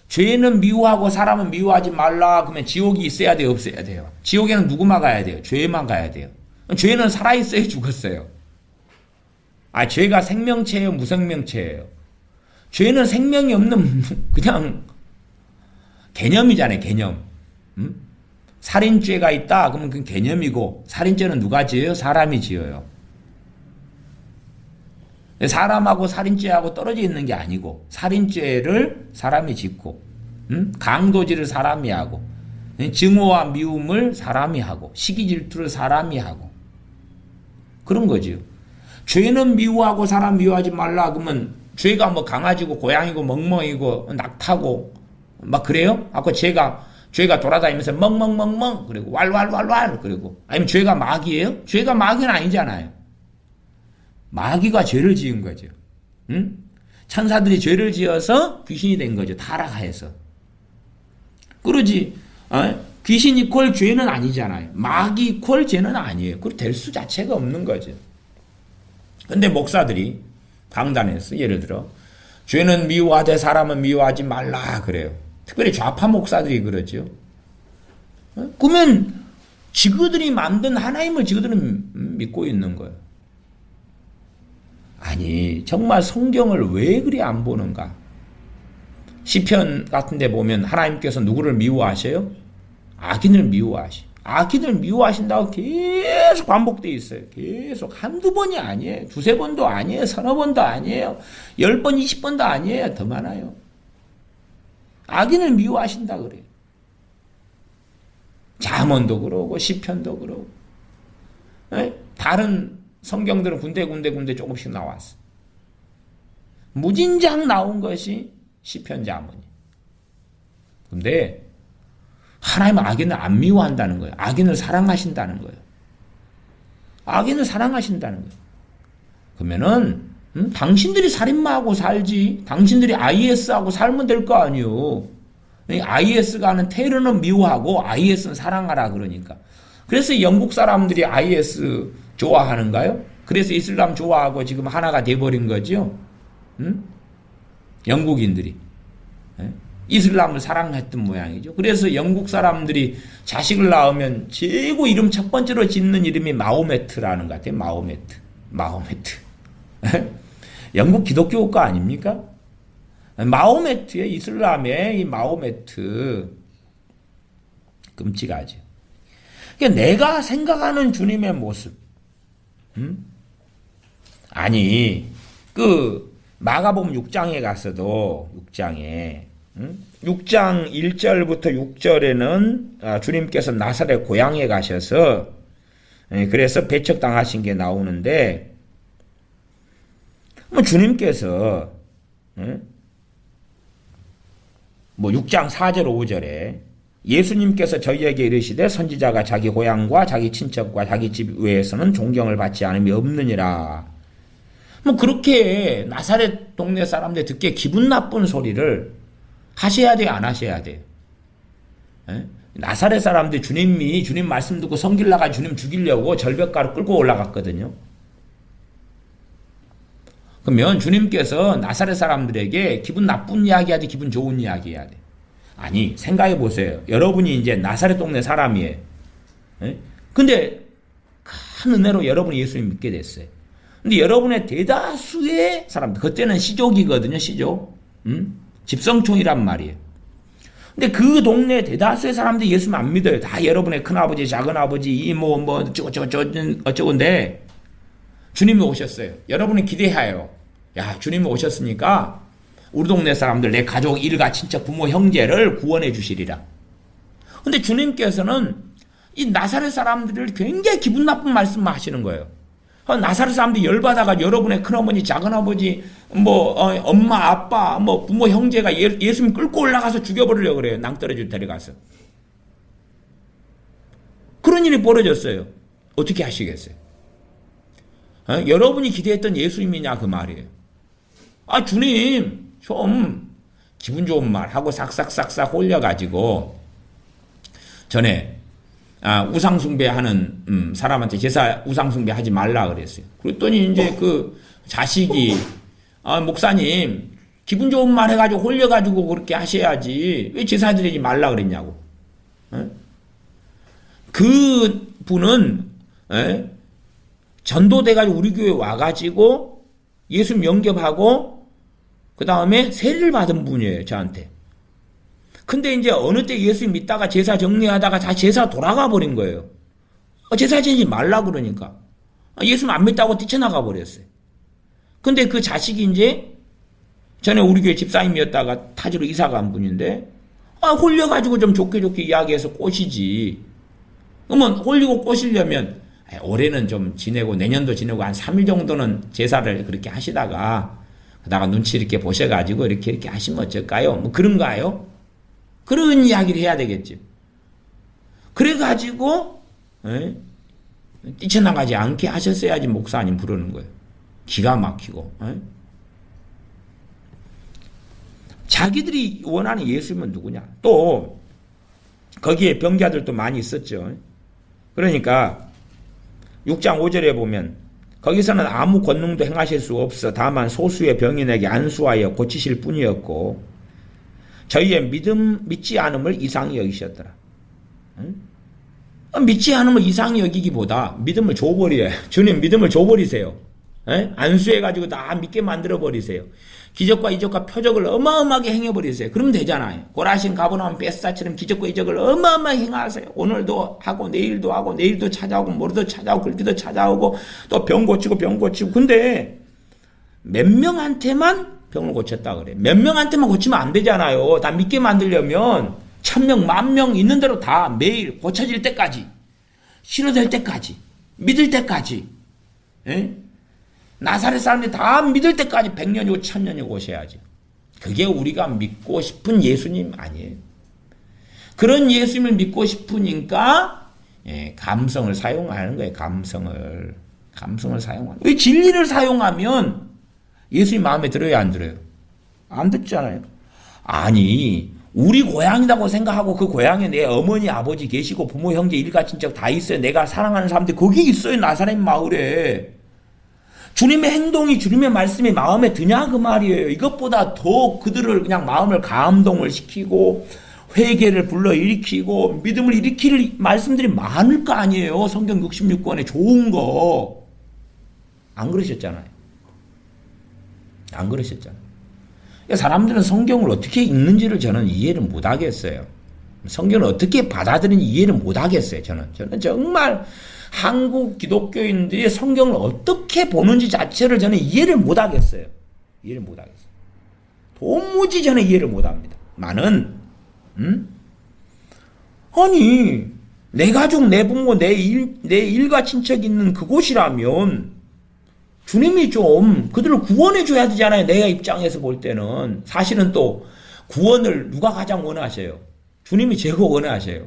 죄는 미워하고 사람은 미워하지 말라. 그러면 지옥이 있어야 돼요? 없어야 돼요? 지옥에는 누구만 가야 돼요? 죄만 가야 돼요. 죄는 살아있어요? 죽었어요? 죄가 생명체예요? 무생명체예요? 죄는 생명이 없는 그냥 개념이잖아요. 개념. 살인죄가 있다? 그러면 그건 개념이고, 살인죄는 누가 지어요? 사람이 지어요. 사람하고 살인죄하고 떨어져 있는 게 아니고, 살인죄를 사람이 짓고, 강도질을 사람이 하고, 증오와 미움을 사람이 하고, 시기 질투를 사람이 하고, 그런 거죠. 죄는 미워하고 사람 미워하지 말라. 그러면 죄가 뭐 강아지고 고양이고 멍멍이고 낙타고 막 그래요? 아까 죄가 돌아다니면서 멍멍멍멍 그리고 왈왈왈왈 그리고 아니면 죄가 마귀예요? 죄가 마귀는 아니잖아요. 마귀가 죄를 지은 거죠. 응? 천사들이 죄를 지어서 귀신이 된 거죠. 타락하여서. 그러지. 귀신 이퀄 죄는 아니잖아요. 마귀 이퀄 죄는 아니에요. 그 될 수 자체가 없는 거죠. 근데 목사들이 강단에서 예를 들어 죄는 미워하되 사람은 미워하지 말라 그래요. 특별히 좌파 목사들이 그러죠. 그러면 지그들이 만든 하나님을 지그들은 믿고 있는 거예요. 아니 정말 성경을 왜 그리 안 보는가? 시편 같은 데 보면 하나님께서 누구를 미워하셔요? 악인을 미워하시. 악인을 미워하신다고 계속 반복되어 있어요. 계속 한두 번이 아니에요. 두세 번도 아니에요. 서너 번도 아니에요. 10번, 20번도 아니에요. 더 많아요. 악인을 미워하신다 그래요. 잠언도 그러고 시편도 그러고. 다른 성경들은 군데 조금씩 나왔어. 무진장 나온 것이 시편 잠언이에요. 근데 하나님은 악인을 안 미워한다는 거예요. 악인을 사랑하신다는 거예요. 악인을 사랑하신다는 거예요. 그러면은 당신들이 살인마하고 살지, 당신들이 IS하고 살면 될 거 아니에요. IS가 하는 테러는 미워하고 IS는 사랑하라 그러니까. 그래서 영국 사람들이 IS 좋아하는가요? 그래서 이슬람 좋아하고 지금 하나가 돼버린 거죠. 영국인들이. 이슬람을 사랑했던 모양이죠. 그래서 영국 사람들이 자식을 낳으면 최고 이름 첫 번째로 짓는 이름이 마호메트라는 것 같아요. 마호메트. 영국 기독교 국가 아닙니까? 마호메트의 이슬람의 이 마호메트. 끔찍하죠. 그러니까 내가 생각하는 주님의 모습. 아니, 마가복음 6장에 갔어도 6장 1절부터 6절에는 주님께서 나사렛 고향에 가셔서 그래서 배척당하신 게 나오는데 뭐 주님께서 뭐 6장 4절 5절에 예수님께서 저희에게 이르시되 선지자가 자기 고향과 자기 친척과 자기 집 외에서는 존경을 받지 않음이 없느니라. 뭐 그렇게 나사렛 동네 사람들 듣기에 기분 나쁜 소리를 하셔야 돼요, 안 하셔야 돼요? 나사렛 사람들 주님이 주님 말씀 듣고 성길 나가 주님 죽이려고 절벽가로 끌고 올라갔거든요. 그러면 주님께서 나사렛 사람들에게 기분 나쁜 이야기 해야 돼, 기분 좋은 이야기 해야 돼? 아니, 생각해 보세요. 여러분이 이제 나사렛 동네 사람이에요. 근데 큰 은혜로 여러분이 예수님 믿게 됐어요. 근데 여러분의 대다수의 사람들, 그때는 시족이거든요, 시족. 집성촌이란 말이에요. 근데 그 동네 대다수의 사람들이 예수님 안 믿어요. 다 여러분의 큰아버지, 작은아버지, 어쩌고인데, 주님이 오셨어요. 여러분이 기대해요. 야, 주님이 오셨으니까 우리 동네 사람들, 내 가족, 일가, 친척, 부모, 형제를 구원해 주시리라. 근데 주님께서는 이 나사렛 사람들을 굉장히 기분 나쁜 말씀만 하시는 거예요. 나사렛 사람들이 열받아가 여러분의 큰어머니, 작은아버지, 엄마, 아빠, 부모, 형제가 예수님 끌고 올라가서 죽여버리려고 그래요. 낭떠러지로 데려가서. 그런 일이 벌어졌어요. 어떻게 하시겠어요? 여러분이 기대했던 예수님이냐 그 말이에요. 아, 주님 좀 기분 좋은 말 하고 싹싹싹싹 홀려가지고 전에 우상숭배하는 사람한테 제사 우상숭배하지 말라 그랬어요. 그랬더니 이제 그 자식이 목사님 기분 좋은 말 해가지고 홀려가지고 그렇게 하셔야지 왜 제사 드리지 말라 그랬냐고. 그 분은 전도돼가지고 우리 교회 와가지고 예수 영접하고 그 다음에 세례를 받은 분이에요, 저한테. 근데 이제 어느 때 예수 믿다가 제사 정리하다가 다 제사 돌아가 버린 거예요. 제사 지내지 말라 그러니까. 예수 안 믿다고 뛰쳐나가 버렸어요. 근데 그 자식이 이제 전에 우리 교회 집사님이었다가 타지로 이사 간 분인데, 홀려가지고 좀 좋게 이야기해서 꼬시지. 그러면 홀리고 꼬시려면, 올해는 좀 지내고 내년도 지내고 한 3일 정도는 제사를 그렇게 하시다가, 그다가 눈치 이렇게 보셔가지고 이렇게 하시면 어쩔까요? 뭐 그런가요? 그런 이야기를 해야 되겠지. 그래가지고, 뛰쳐나가지 않게 하셨어야지 목사님 부르는 거예요. 기가 막히고. 자기들이 원하는 예수님은 누구냐? 또 거기에 병자들도 많이 있었죠. 그러니까 6장 5절에 보면 거기서는 아무 권능도 행하실 수 없어 다만 소수의 병인에게 안수하여 고치실 뿐이었고 저희의 믿지 않음을 이상히 여기셨더라. 믿지 않음을 이상히 여기기보다 믿음을 줘버려요. 주님 믿음을 줘버리세요. 안수해가지고 다 믿게 만들어버리세요. 기적과 이적과 표적을 어마어마하게 행해버리세요. 그러면 되잖아요. 고라신 가버나움 베스다처럼 기적과 이적을 어마어마하게 행하세요. 오늘도 하고 내일도 하고 내일도 찾아오고 모레도 찾아오고 그렇게도 찾아오고 또 병 고치고 근데 몇 명한테만 병을 고쳤다 그래. 몇 명한테만 고치면 안 되잖아요. 다 믿게 만들려면 1000명, 10,000명 있는 대로 다 매일 고쳐질 때까지 치료될 때까지 믿을 때까지 나사렛 사람들이 다 믿을 때까지 100년이고 1000년이고 오셔야죠. 그게 우리가 믿고 싶은 예수님 아니에요. 그런 예수님을 믿고 싶으니까 감성을 사용하는 거예요. 감성을 사용하는 거예요. 왜 진리를 사용하면 예수님 마음에 들어요, 안 들어요? 안 듣잖아요. 아니 우리 고향이라고 생각하고 그 고향에 내 어머니 아버지 계시고 부모 형제 일가 친척 다 있어요. 내가 사랑하는 사람들 거기 있어요. 나사렛 마을에. 주님의 행동이 주님의 말씀이 마음에 드냐 그 말이에요. 이것보다 더 그들을 그냥 마음을 감동을 시키고 회개를 불러일으키고 믿음을 일으킬 말씀들이 많을 거 아니에요. 성경 66권에 좋은 거. 안 그러셨잖아요. 안 그러셨잖아요. 사람들은 성경을 어떻게 읽는지를 저는 이해를 못 하겠어요. 성경을 어떻게 받아들이는지 이해를 못 하겠어요. 저는 정말 한국 기독교인들이 성경을 어떻게 보는지 자체를 저는 이해를 못 하겠어요. 도무지 저는 이해를 못 합니다. 아니, 내 가족, 내 부모, 내 일가 친척 있는 그곳이라면, 주님이 좀 그들을 구원해 줘야 되잖아요. 내가 입장에서 볼 때는. 사실은 또 구원을 누가 가장 원하세요? 주님이 제일 원하세요.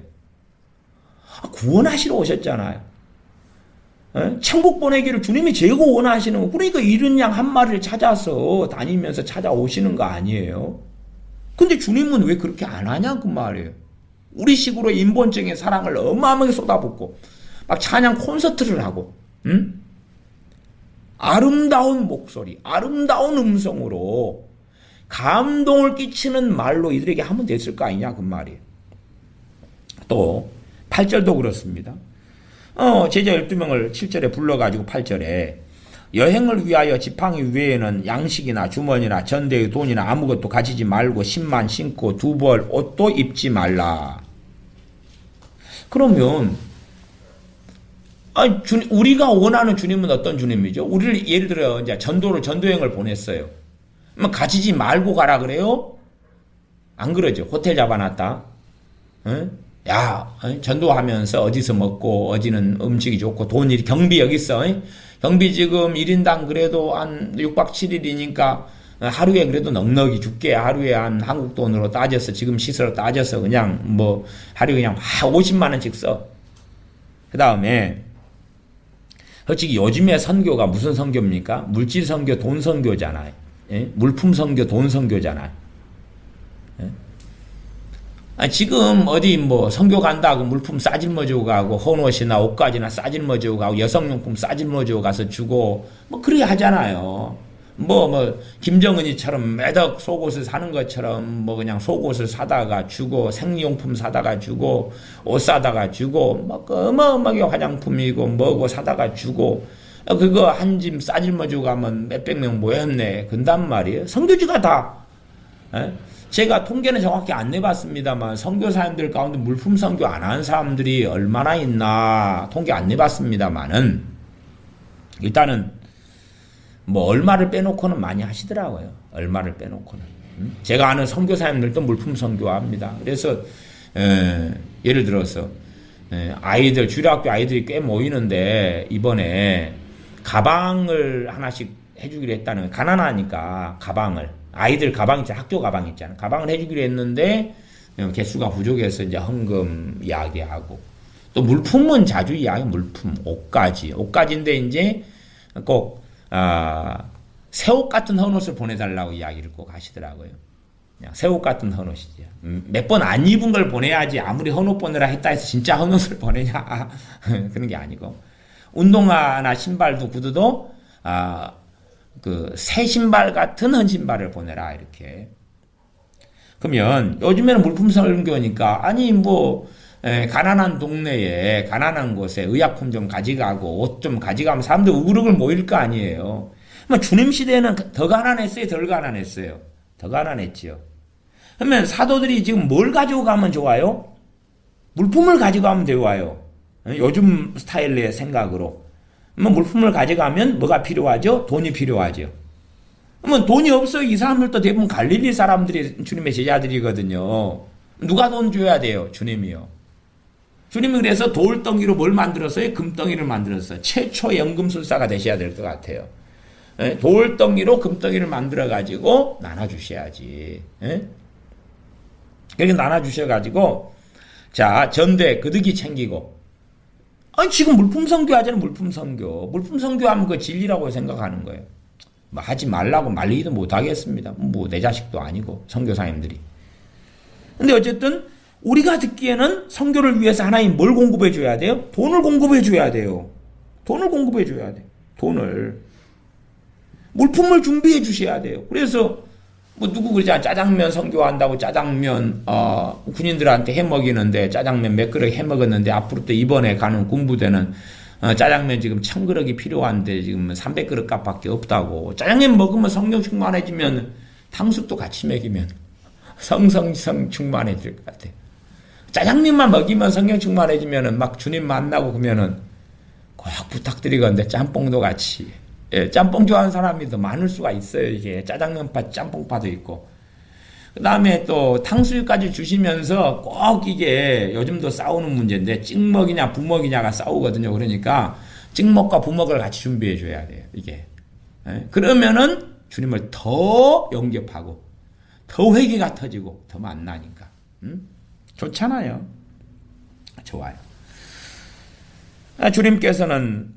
구원하시러 오셨잖아요. 천국 보내기를 주님이 제일 원하시는 거. 그러니까 잃은 양 한 마리를 찾아서 다니면서 찾아오시는 거 아니에요? 근데 주님은 왜 그렇게 안 하냐 그 말이에요. 우리식으로 인본적인 사랑을 어마어마하게 쏟아붓고 막 찬양 콘서트를 하고, 응? 아름다운 목소리, 아름다운 음성으로 감동을 끼치는 말로 이들에게 하면 됐을 거 아니냐 그 말이에요. 또 8절도 그렇습니다. 제자 12명을 7절에 불러가지고 8절에 여행을 위하여 지팡이 외에는 양식이나 주머니나 전대의 돈이나 아무것도 가지지 말고 신만 신고 두 벌 옷도 입지 말라. 그러면 우리가 원하는 주님은 어떤 주님이죠? 우리를 예를 들어 이제 전도여행을 보냈어요. 그러면 가지지 말고 가라 그래요? 안 그러죠. 호텔 잡아놨다. 응? 야, 전도하면서 어디서 먹고 어디는 음식이 좋고 돈이 경비 여기 있어. 경비 지금 1인당 그래도 한 6박 7일이니까 하루에 그래도 넉넉히 줄게. 하루에 한 한국 돈으로 따져서 지금 시세로 따져서 그냥 뭐 하루에 그냥 50만 원씩 써. 그 다음에 솔직히 요즘의 선교가 무슨 선교입니까? 물질 선교, 돈 선교잖아요. 예? 물품 선교, 돈 선교잖아요. 예? 지금 어디 뭐 선교 간다고 물품 싸질머지고 가고 헌옷이나 옷가지나 싸질머지고 가고 여성용품 싸질머지고 가서 주고 뭐 그래 하잖아요. 뭐 김정은이처럼 매덕 속옷을 사는 것처럼 뭐 그냥 속옷을 사다가 주고 생리용품 사다가 주고 옷 사다가 주고 뭐 어마어마하게 화장품이고 뭐고 사다가 주고 그거 한 짐 싸질머지고 가면 몇백 명 모였네 근단 말이에요. 선교지가 다. 에? 제가 통계는 정확히 안 내봤습니다만 선교사님들 가운데 물품 선교 안 하는 사람들이 얼마나 있나 통계 안 내봤습니다만은 일단은 뭐 얼마를 빼놓고는 많이 하시더라고요. 얼마를 빼놓고는. 제가 아는 선교사님들도 물품 선교합니다. 그래서 예를 들어서 아이들 주일학교 아이들이 꽤 모이는데 이번에 가방을 하나씩 해주기로 했다는 거예요. 가난하니까 가방을 아이들 가방 있잖아. 학교 가방 있잖아. 가방을 해주기로 했는데 개수가 부족해서 이제 헌금 이야기하고 또 물품은 자주 이야기 물품 옷가지인데 이제 꼭 새옷 같은 헌옷을 보내달라고 이야기를 꼭 하시더라고요. 그냥 새옷 같은 헌옷이죠. 몇 번 안 입은 걸 보내야지 아무리 헌옷 보내라 했다 해서 진짜 헌옷을 보내냐 그런 게 아니고 운동화나 신발도 구두도 그 새 신발 같은 헌 신발을 보내라 이렇게. 그러면 요즘에는 물품 선교니까 아니 뭐 가난한 동네에 가난한 곳에 의약품 좀 가져가고 옷 좀 가져가면 사람들 우글우글 모일 거 아니에요. 주님 시대에는 더 가난했어요? 덜 가난했어요? 더 가난했지요. 그러면 사도들이 지금 뭘 가지고 가면 좋아요? 물품을 가져가면 좋아요. 요즘 스타일의 생각으로. 물품을 가져가면 뭐가 필요하죠? 돈이 필요하죠. 그러면 돈이 없어요. 이 사람들도 대부분 갈릴리 사람들이 주님의 제자들이거든요. 누가 돈 줘야 돼요? 주님이요. 주님이 그래서 돌덩이로 뭘 만들었어요? 금덩이를 만들었어요. 최초의 연금술사가 되셔야 될 것 같아요. 돌덩이로 금덩이를 만들어가지고 나눠주셔야지. 그렇게 나눠주셔가지고, 자, 전대, 그득이 챙기고. 지금 물품 선교 하잖아요, 물품 선교. 물품 선교하면 그 진리라고 생각하는 거예요. 뭐 하지 말라고 말리기도 못하겠습니다. 뭐 내 자식도 아니고, 선교사님들이. 근데 어쨌든, 우리가 듣기에는 선교를 위해서 하나님 뭘 공급해 줘야 돼요? 돈을 공급해 줘야 돼요. 돈을 공급해 줘야 돼요. 돈을. 물품을 준비해 주셔야 돼요. 그래서 뭐 누구 그러잖아. 짜장면 선교한다고 짜장면 군인들한테 해먹이는데 짜장면 몇 그릇 해먹었는데 앞으로 또 이번에 가는 군부대는 짜장면 지금 1000그릇이 필요한데 지금 300그릇 값밖에 없다고. 짜장면 먹으면 성령 충만해지면 탕수육도 같이 먹이면 성성 충만해질 것 같아요. 짜장면만 먹이면 성령 충만해지면은 막 주님 만나고 그러면은 꼭 부탁드리건데 짬뽕도 같이. 예, 짬뽕 좋아하는 사람이 더 많을 수가 있어요. 이게 짜장면파, 짬뽕파도 있고. 그 다음에 또 탕수육까지 주시면서 꼭 이게 요즘도 싸우는 문제인데 찍먹이냐 부먹이냐가 싸우거든요. 그러니까 찍먹과 부먹을 같이 준비해 줘야 돼요. 이게 그러면은 주님을 더 영접하고 더 회개가 터지고 더 만나니까 좋잖아요. 좋아요. 주님께서는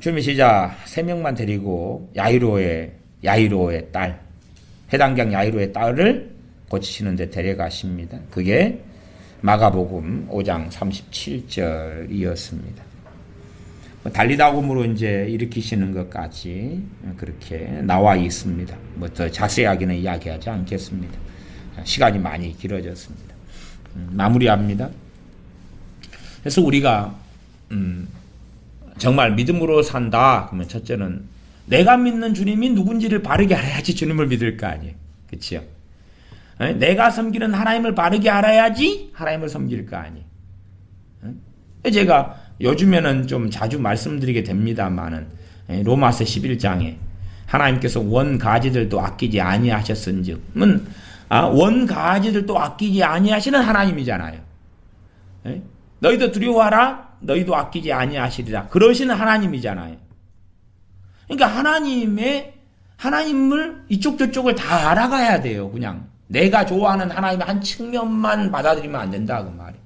주님의 제자 3명만 데리고 야이로의 딸, 해당장 야이로의 딸을 고치시는 데 데려가십니다. 그게 마가복음 5장 37절이었습니다. 달리다곰으로 이제 일으키시는 것까지 그렇게 나와 있습니다. 뭐 더 자세하게는 이야기하지 않겠습니다. 시간이 많이 길어졌습니다. 마무리합니다. 그래서 우리가 정말 믿음으로 산다. 그러면 첫째는 내가 믿는 주님이 누군지를 바르게 알아야지 주님을 믿을 거 아니에요. 그렇죠? 내가 섬기는 하나님을 바르게 알아야지 하나님을 섬길 거 아니에요. 제가 요즘에는 좀 자주 말씀드리게 됩니다만은 로마서 11장에 하나님께서 원가지들도 아끼지 아니하셨은즉은 원가지들도 아끼지 아니하시는 하나님이잖아요. 너희도 두려워하라. 너희도 아끼지 아니하시리라. 그러시는 하나님이잖아요. 그러니까 하나님을 이쪽 저쪽을 다 알아가야 돼요. 그냥 내가 좋아하는 하나님의 한 측면만 받아들이면 안 된다 그 말이에요.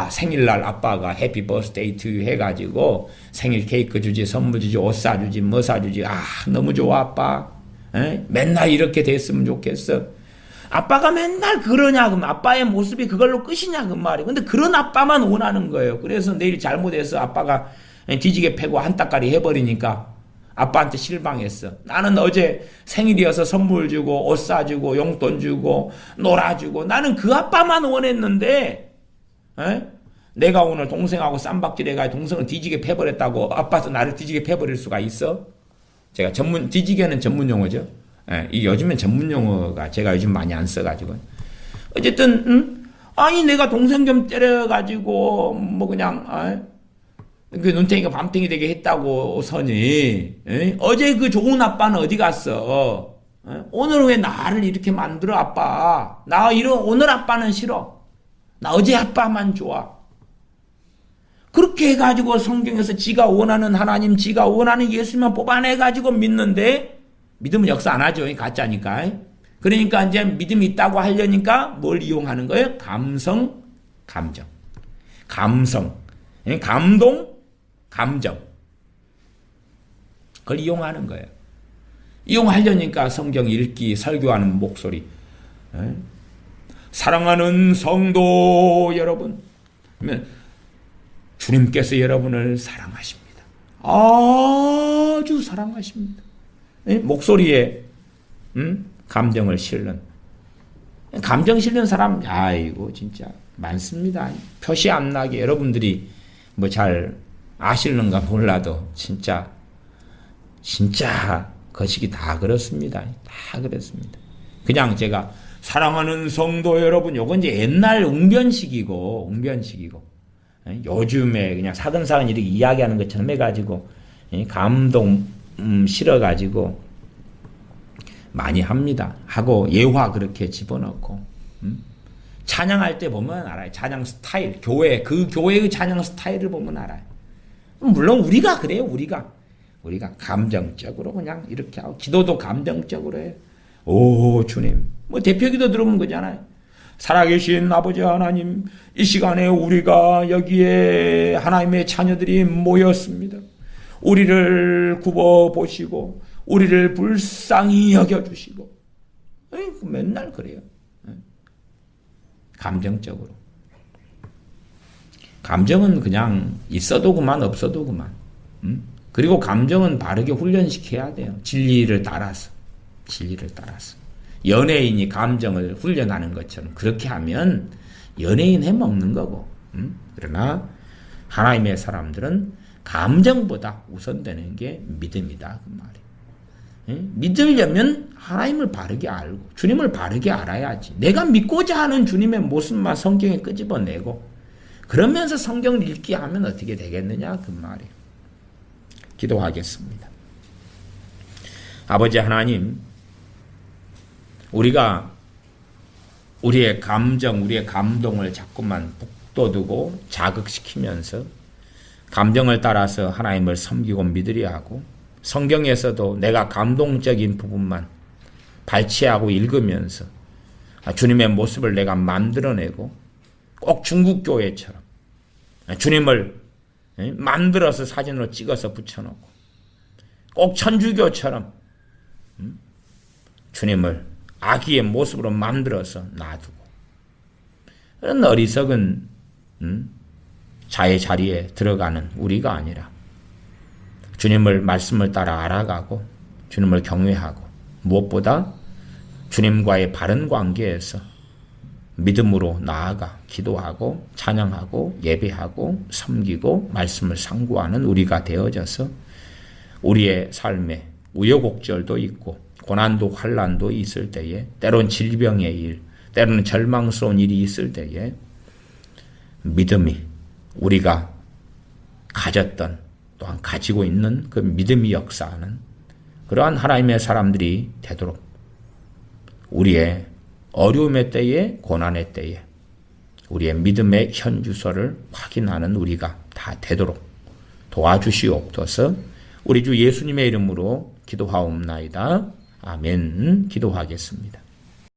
생일날 아빠가 해피 버스데이 투 유 해가지고 생일 케이크 주지, 선물 주지, 옷 사주지, 뭐 사주지. 너무 좋아 아빠. 맨날 이렇게 됐으면 좋겠어. 아빠가 맨날 그러냐 그럼 아빠의 모습이 그걸로 끝이냐 그 말이에요. 근데 그런 아빠만 원하는 거예요. 그래서 내일 잘못해서 아빠가 뒤지게 패고 한따까리 해버리니까 아빠한테 실망했어. 나는 어제 생일이어서 선물 주고 옷 사주고 용돈 주고 놀아주고 나는 그 아빠만 원했는데 내가 오늘 동생하고 쌈박질 해가지고 동생을 뒤지게 패버렸다고 아빠도 나를 뒤지게 패버릴 수가 있어? 제가 뒤지게는 전문 용어죠. 이 요즘엔 전문 용어가 제가 요즘 많이 안 써가지고. 어쨌든, 내가 동생 좀 때려가지고, 뭐 그냥, 그 눈탱이가 밤탱이 되게 했다고 서니, 어제 그 좋은 아빠는 어디 갔어? 오늘 왜 나를 이렇게 만들어, 아빠? 오늘 아빠는 싫어. 나 어제 아빠만 좋아. 그렇게 해가지고 성경에서 지가 원하는 하나님, 지가 원하는 예수만 뽑아내가지고 믿는데, 믿음은 역사 안 하죠. 가짜니까. 그러니까 이제 믿음이 있다고 하려니까 뭘 이용하는 거예요? 감성, 감정. 감성, 감동, 감정. 그걸 이용하는 거예요. 이용하려니까 성경 읽기, 설교하는 목소리. 사랑하는 성도 여러분. 주님께서 여러분을 사랑하십니다. 아주 사랑하십니다. 목소리에 감정을 실는 감정 실는 사람 진짜 많습니다. 표시 안 나게 여러분들이 뭐 잘 아시는가 몰라도 진짜 거시기 다 그렇습니다. 다 그렇습니다. 그냥 제가 사랑하는 성도 여러분 요건 이제 옛날 웅변식이고 요즘에 그냥 사근사근 이렇게 이야기하는 것처럼 해가지고 감동 실어가지고 많이 합니다. 하고 예화 그렇게 집어넣고 찬양할 때 보면 알아요. 찬양 스타일, 그 교회의 찬양 스타일을 보면 알아요. 물론 우리가 그래요. 우리가 감정적으로 그냥 이렇게 하고 기도도 감정적으로 해요. 오 주님 뭐 대표기도 들어보면 그잖아요. 살아계신 아버지 하나님, 이 시간에 우리가 여기에 하나님의 자녀들이 모였습니다. 우리를 굽어보시고 우리를 불쌍히 여겨주시고 맨날 그래요. 감정적으로. 감정은 그냥 있어도 그만 없어도 그만. 그리고 감정은 바르게 훈련시켜야 돼요. 진리를 따라서. 연예인이 감정을 훈련하는 것처럼 그렇게 하면 연예인 해먹는 거고. 그러나 하나님의 사람들은 감정보다 우선되는 게 믿음이다. 그 말이에요. 믿으려면 하나님을 바르게 알고 주님을 바르게 알아야지. 내가 믿고자 하는 주님의 모습만 성경에 끄집어내고 그러면서 성경을 읽기 하면 어떻게 되겠느냐 그 말이에요. 기도하겠습니다. 아버지 하나님, 우리가 우리의 감정, 우리의 감동을 자꾸만 북돋우고 자극시키면서 감정을 따라서 하나님을 섬기고 믿으려 하고 성경에서도 내가 감동적인 부분만 발췌하고 읽으면서 주님의 모습을 내가 만들어내고 꼭 중국교회처럼 주님을 만들어서 사진으로 찍어서 붙여놓고 꼭 천주교처럼 주님을 아기의 모습으로 만들어서 놔두고 그런 어리석은 자의 자리에 들어가는 우리가 아니라 주님을 말씀을 따라 알아가고 주님을 경외하고 무엇보다 주님과의 바른 관계에서 믿음으로 나아가 기도하고 찬양하고 예배하고 섬기고 말씀을 상고하는 우리가 되어져서 우리의 삶에 우여곡절도 있고 고난도 환난도 있을 때에 때론 질병의 일, 때로는 절망스러운 일이 있을 때에 믿음이 우리가 가졌던 또한 가지고 있는 그 믿음이 역사하는 그러한 하나님의 사람들이 되도록 우리의 어려움의 때에 고난의 때에 우리의 믿음의 현주소를 확인하는 우리가 다 되도록 도와주시옵소서. 우리 주 예수님의 이름으로 기도하옵나이다. 아멘. 기도하겠습니다.